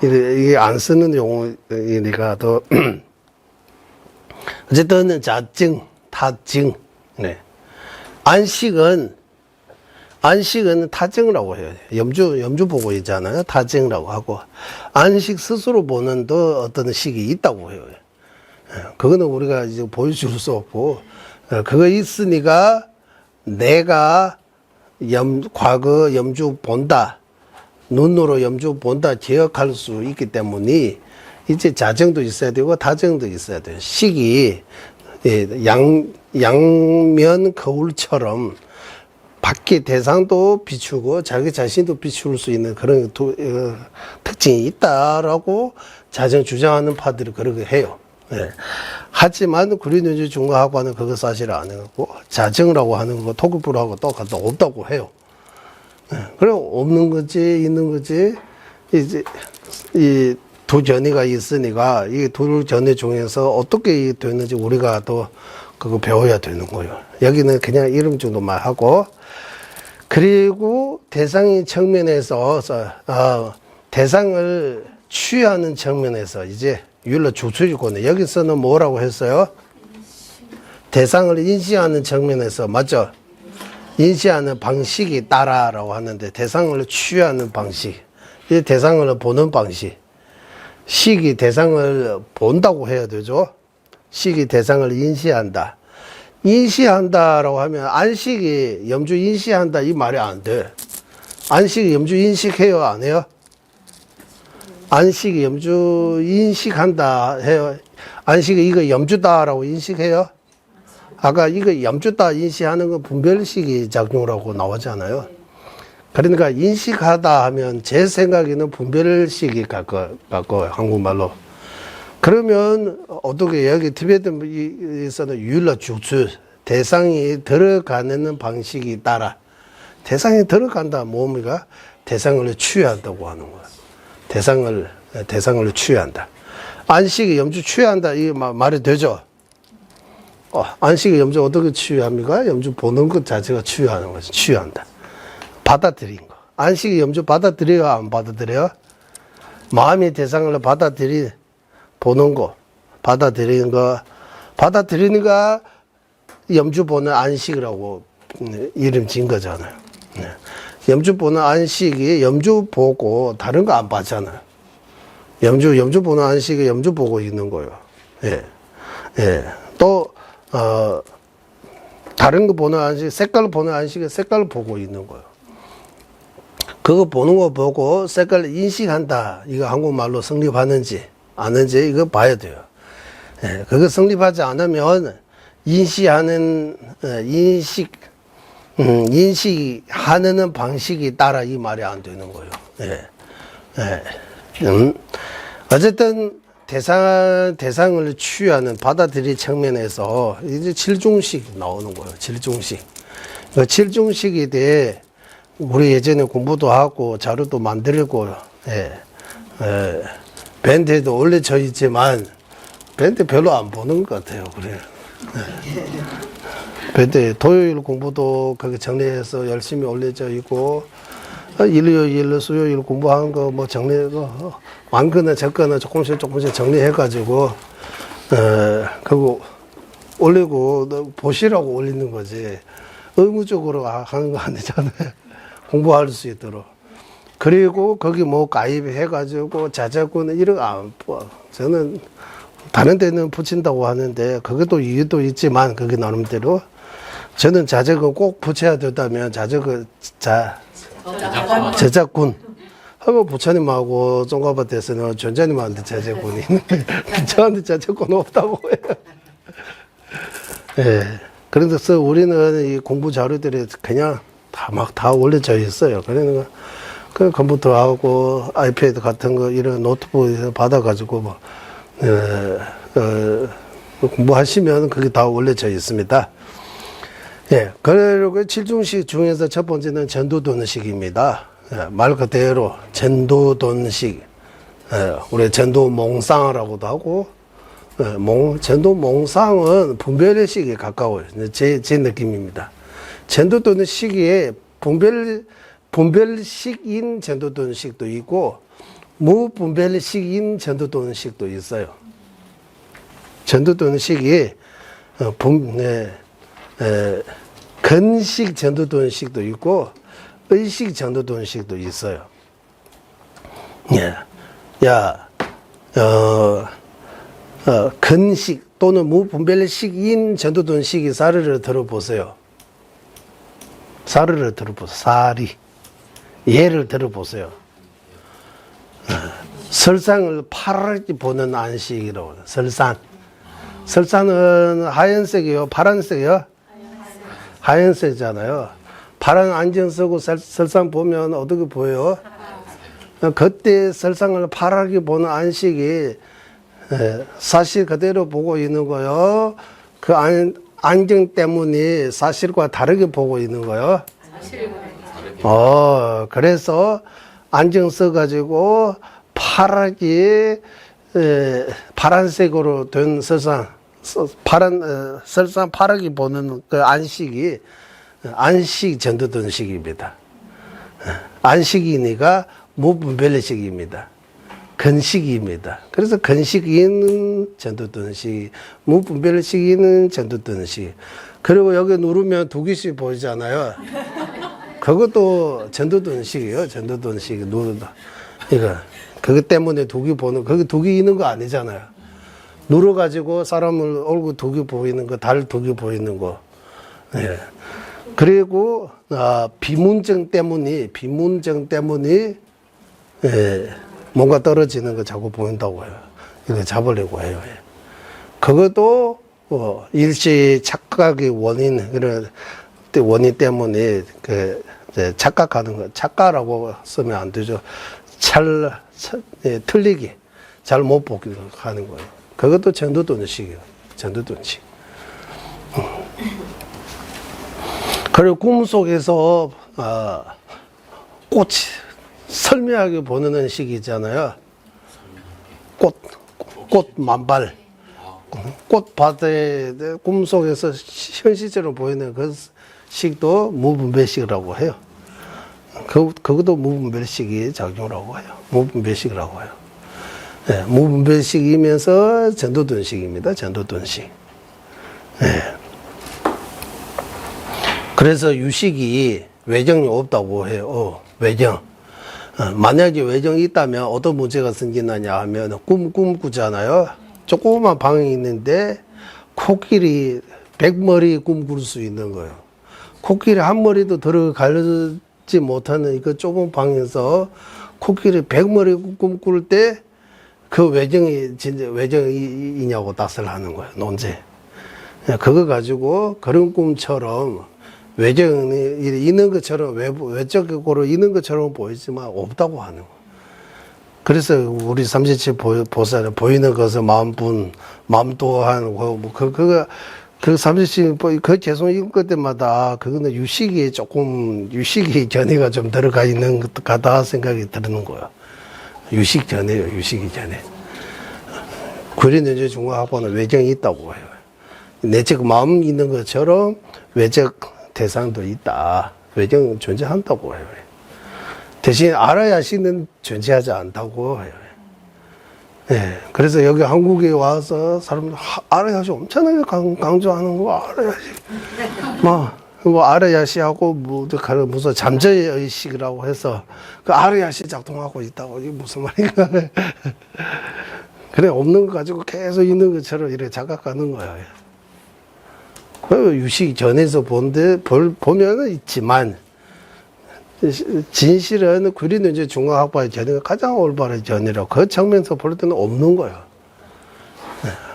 이게 안 쓰는 용어이니까 더 어쨌든 자증, 타증. 네. 안식은 타증이라고 해요. 염주 보고 있잖아요. 타증이라고 하고. 안식 스스로 보는 또 어떤 식이 있다고 해요. 그거는 우리가 이제 보여줄 수 없고, 그거 있으니까 내가 과거 염주 본다. 눈으로 염주 본다. 기억할 수 있기 때문에 이제 자정도 있어야 되고 타정도 있어야 돼요. 식이 양면 거울처럼 밖에 대상도 비추고 자기 자신도 비출 수 있는 그런 특징이 있다라고 자정 주장하는 파들이 그렇게 해요. 예. 하지만 구리는주 중과학과는 그거 사실 안 해갖고 자정이라고 하는 거 토급부라고 똑같다 없다고 해요. 예. 그래 없는 거지 있는 거지 이제 이 두 전이가 있으니까 이 두 전이 중에서 어떻게 되는지 우리가 또 그거 배워야 되는 거예요. 여기는 그냥 이름 정도만 하고 그리고 대상의 측면에서 대상을 취하는 측면에서 이제 율로 주술이거든요. 여기서는 뭐라고 했어요? 대상을 인식하는 측면에서 맞죠? 인식하는 방식이 따라라고 하는데 대상을 취하는 방식, 이 대상을 보는 방식, 식이 대상을 본다고 해야 되죠. 식이 대상을 인식한다. 인식한다라고 하면 안식이 염주 인식한다 이 말이 안 돼. 안식이 염주 인식해요 안 해요? 안식이 염주 인식한다 해요. 안식이 이거 염주다라고 인식해요? 아까 이거 염주다 인식하는 건 분별식이 작용이라고 나오잖아요. 그러니까 인식하다 하면 제 생각에는 분별식이 가까워요. 한국말로. 그러면 어떻게 여기 티베트에서는 율라 주출 대상이 들어가는 방식이 따라 대상이 들어간다 뭡니까? 대상을 취한다고 하는 거야. 대상을 취한다. 안식이 염주 취한다 이 말이 되죠? 안식이 염주 어떻게 취합니까? 염주 보는 것 자체가 취하는 거죠. 취한다. 받아들인 거. 안식이 염주 받아들여요? 안 받아들여요? 마음이 대상을 보는 거. 받아들이니까 염주 보는 안식이라고 이름 지은 거잖아요. 염주 보는 안식이 염주 보고 다른 거 안 봤잖아요. 염주 보는 안식이 염주 보고 있는 거예요. 예. 예. 또, 다른 거 보는 안식, 색깔 보는 안식이 색깔을 보고 있는 거예요. 그거 보는 거 보고 색깔을 인식한다. 이거 한국말로 성립하는지, 아는지 이거 봐야 돼요. 예. 그거 성립하지 않으면 인식하는 방식이 따라 이 말이 안 되는 거예요. 예. 예. 어쨌든 대상을 취하는 받아들이 측면에서 이제 칠중식 나오는 거예요. 칠중식. 그 칠중식에 대해 우리 예전에 공부도 하고 자료도 만들고, 밴드에도 올려져 있지만 밴드 별로 안 보는 것 같아요. 그래요. 밴드 토요일 공부도 그렇게 정리해서 열심히 올려져 있고, 일요일, 수요일 공부하는 거 뭐 정리해서 많거나 적거나 조금씩 정리해가지고, 그거 올리고 보시라고 올리는 거지. 의무적으로 하는 거 아니잖아요. 공부할 수 있도록. 그리고 거기 뭐 가입해가지고 자작권 이런 거 안 봐. 저는 다른 데는 붙인다고 하는데 그것도 이유도 있지만 그게 나름대로 저는 자작은 꼭 붙여야 된다면 자작은 저작권 하고 부처님하고 종가밭에서는 전자님한테 자작권이 있는데 저한테 자작권 없다고 해요. 예. 그래서 우리는 이 공부 자료들이 그냥 다 올려져 있어요. 그러니까 그 컴퓨터하고 아이패드 같은 거 이런 노트북에서 받아가지고 뭐 공부하시면 그게 다 올려져 있습니다. 예, 그리고 칠중식 중에서 첫 번째는 전도돈식입니다. 예, 말 그대로 전도돈식, 예, 우리 전도몽상이라고도 하고, 예, 전도몽상은 분별식에 가까워요. 제 느낌입니다. 전도돈식에 분별식인 전도돈식도 있고, 무분별식인 전도돈식도 있어요. 전도돈식이 근식 전도돈식도 있고 의식 전도돈식도 있어요. 예, 근식 또는 무분별식인 전도돈식이 사례를 들어보세요. 사례를 들어보세요. 예를 들어보세요. 설상을 파랗게 보는 안식이라고 해요. 설상은 하얀색이요, 파란색이요? 하얀색이잖아요. 파란 안경 쓰고 설상 보면 어떻게 보여요? 그때 설상을 파랗게 보는 안식이 사실 그대로 보고 있는 거요. 그 안경 때문에 사실과 다르게 보고 있는 거요. 그래서 안경 써가지고 파랗게 파란색으로 된 설상, 설상 파랗게 보는 그 안식이 안식 전도돈식입니다. 안식이니까 무분별식입니다. 근식입니다. 그래서 근식인 전도돈식, 무분별식인 전도돈식. 그리고 여기 누르면 두 개씩 보이잖아요. 그것도 전도돈식이에요. 전도돈식 누르다. 이거. 그것 때문에 두 개 보는, 거기 두 개 있는 거 아니잖아요. 눌러가지고 사람을 얼굴 두 개 보이는 거, 달 두 개 보이는 거. 예. 그리고, 비문증 때문에, 예, 뭔가 떨어지는 거 자꾸 보인다고 해요. 이거 잡으려고 해요. 예. 그것도, 일시 착각의 원인, 그런 원인 때문에, 착각하는 거, 착각라고 쓰면 안 되죠. 틀리기, 잘 못 보게 하는 거예요. 그것도 전도돈식이에요. 전도돈식. 그리고 꿈속에서, 꽃이 설미하게 보는 식이잖아요. 꽃 만발. 꽃밭에 꿈속에서 현실적으로 보이는 그 식도 무분별식이라고 해요. 그것도 무분별식이 작용이라고 해요. 무분별식이라고 해요. 네, 무분별식이면서 전도돈식입니다. 전도돈식. 네. 그래서 유식이 외정이 없다고 해요. 외정. 만약에 외정이 있다면 어떤 문제가 생기느냐 하면 꿈 꾸잖아요. 조그만 방이 있는데 코끼리 100머리 꿈 꿀 수 있는 거예요. 코끼리 한 머리도 들어가지 못하는 그 좁은 방에서 코끼리 100머리 꿈 꿀 때 그 외정이 진짜 외정이냐고 낯을 하는 거예요. 논제. 그거 가지고 그런 꿈처럼 외정이 있는 것처럼 외적으로 있는 것처럼 보이지만 없다고 하는 거예요. 그래서 우리 삼시치 보살 보이는 것을 마음뿐, 마음또한 그 삼시치 그 개성 읽을 때마다 그거는 유식이 견해가 좀 들어가 있는 것 같다 생각이 드는 거예요. 유식 견해요, 유식이 견해. 구리는제 중화학보는 외정이 있다고 해요. 내적 마음 있는 것처럼 외적 대상도 있다. 외정은 존재한다고 해요. 대신 알아야시는 존재하지 않다고 해요. 예. 그래서 여기 한국에 와서 사람들 알아야시 엄청나게 강조하는 거 알아야시. 뭐 알아야시하고 무슨 잠재의 의식이라고 해서 그 알아야시 작동하고 있다고 이게 무슨 말인가? 그래 없는 거 가지고 계속 있는 것처럼 이렇게 자각하는 거예요. 그 유식 전에서 보면은 있지만 진실은 구리는제 중화학파의 전해가 가장 올바른 전이라고 그 측면에서 볼 때는 없는 거예요.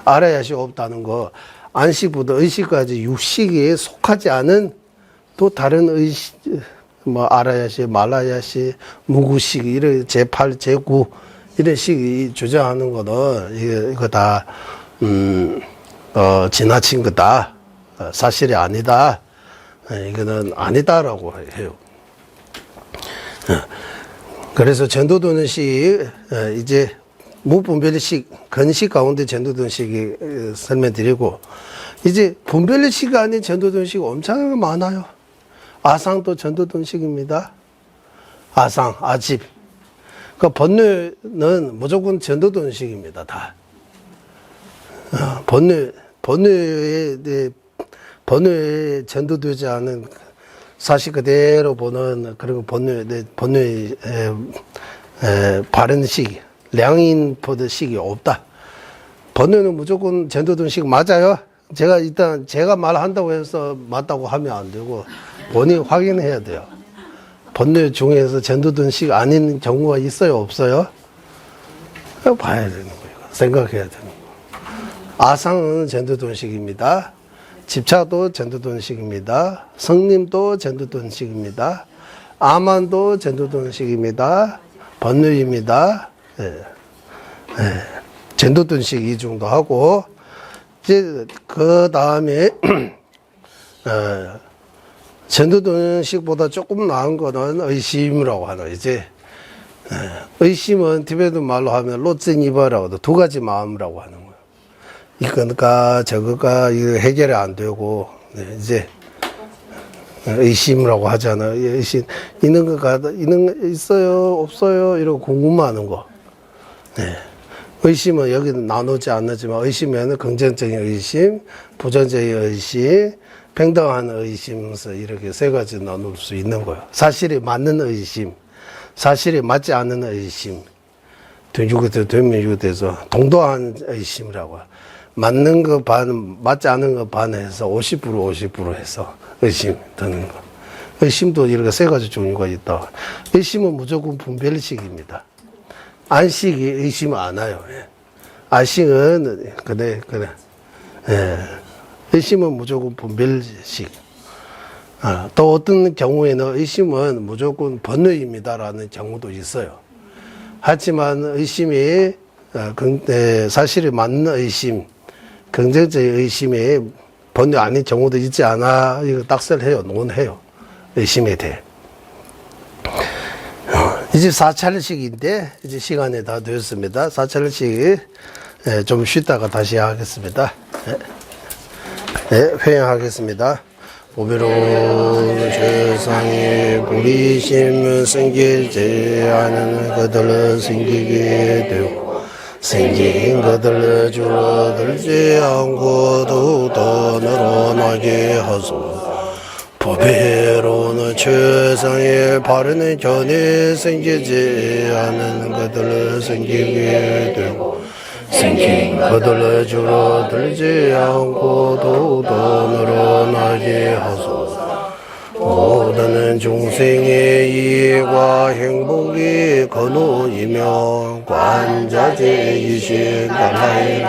알아야시 없다는 거 안식부터 의식까지 육식에 속하지 않은 또 다른 의식 뭐 알아야시, 말아야시, 무구식 이런 제8, 제9 이런 식이 주장하는 거는 이거 다 지나친 거다. 사실이 아니다. 이거는 아니다라고 해요. 그래서 전도도는 식, 이제 무분별식, 건식 가운데 전도도는 식이 설명드리고, 이제 분별식 아닌 전도도는 식 엄청 많아요. 아상도 전도도는 식입니다. 아상, 아집. 그 번뇌는 무조건 전도도는 식입니다, 다. 번뇌에 전도되지 않은 사실 그대로 보는 그런 번뇌의 바른 식, 량인 포드식이 없다. 번뇌는 무조건 전도든식 맞아요. 제가 말한다고 해서 맞다고 하면 안 되고 본인이 확인해야 돼요. 번뇌 중에서 전도든식 아닌 경우가 있어요, 없어요? 봐야 되는 거예요. 생각해야 되는 거예요. 아상은 전도든식입니다. 집차도 전도돈식입니다. 성림도 전도돈식입니다. 아만도 전도돈식입니다. 번뇌입니다. 전도돈식 이 정도 하고, 이제 그 다음에 전도돈식보다 조금 나은 거는 의심이라고 하는, 이제 의심은 티베트 말로 하면 로zen이바라고 두 가지 마음이라고 하는 거예요. 이거가 저거가 해결이 안 되고, 이제 의심이라고 하잖아요. 의심 있는 거 있어요, 없어요, 이러고 궁금해하는 거. 의심은 여기는 나누지 않지만 의심에는 긍정적인 의심, 부정적인 의심, 평등한 의심에서 이렇게 세 가지 나눌 수 있는 거예요. 사실이 맞는 의심, 사실이 맞지 않는 의심, 되면서 동도한 의심이라고 해요. 맞는 거 반, 맞지 않은 거 반해서 50% 해서 의심 드는 거. 의심도 이렇게 세 가지 종류가 있다. 의심은 무조건 분별식입니다. 안식이 의심 안 와요. 안식은, 그래. 의심은 무조건 분별식. 또 어떤 경우에는 의심은 무조건 번뇌입니다라는 경우도 있어요. 하지만 의심이, 사실이 맞는 의심, 긍정적인 의심에 번뇌 아닌 경우도 있지 않아. 이거 딱설해요. 논해요. 의심에 대해. 이제 4차례식인데, 이제 시간이 다 되었습니다. 4차례식, 좀 쉬다가 다시 하겠습니다. 회행하겠습니다. 보배로운 세상에 불이심 생기지 않은 그들을 생기게 되고, 생긴 것들 줄어들지 않고 더욱더 늘어나게 하소서. 보배로운 최상의 바르는 견이 생기지 않은 것들 생기게 되고, 생긴 것들 줄어들지 않고 더욱더 늘어나게 하소서. 모든 중생의 이해와 행복이 근원이며 관자재이신 나라의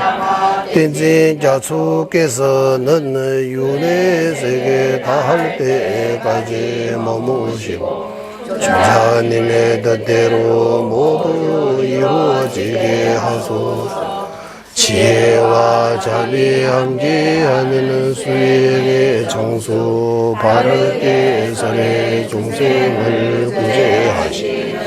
天진자수께서는 윤회 세계 다할 때까지 머무시고 주자님의 뜻대로 모두 이루어지게 하소서. 지혜와 자비 함께하는 수행의 정수 바르게 선의 중생을 구제하시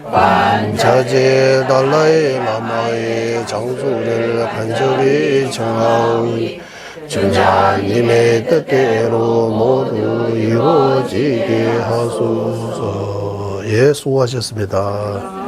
만자재 달라의 마마의 장수를 간절히 청하오니 전자님의 뜻대로 모두 이루어지게 하소서. 예, 수고하셨습니다.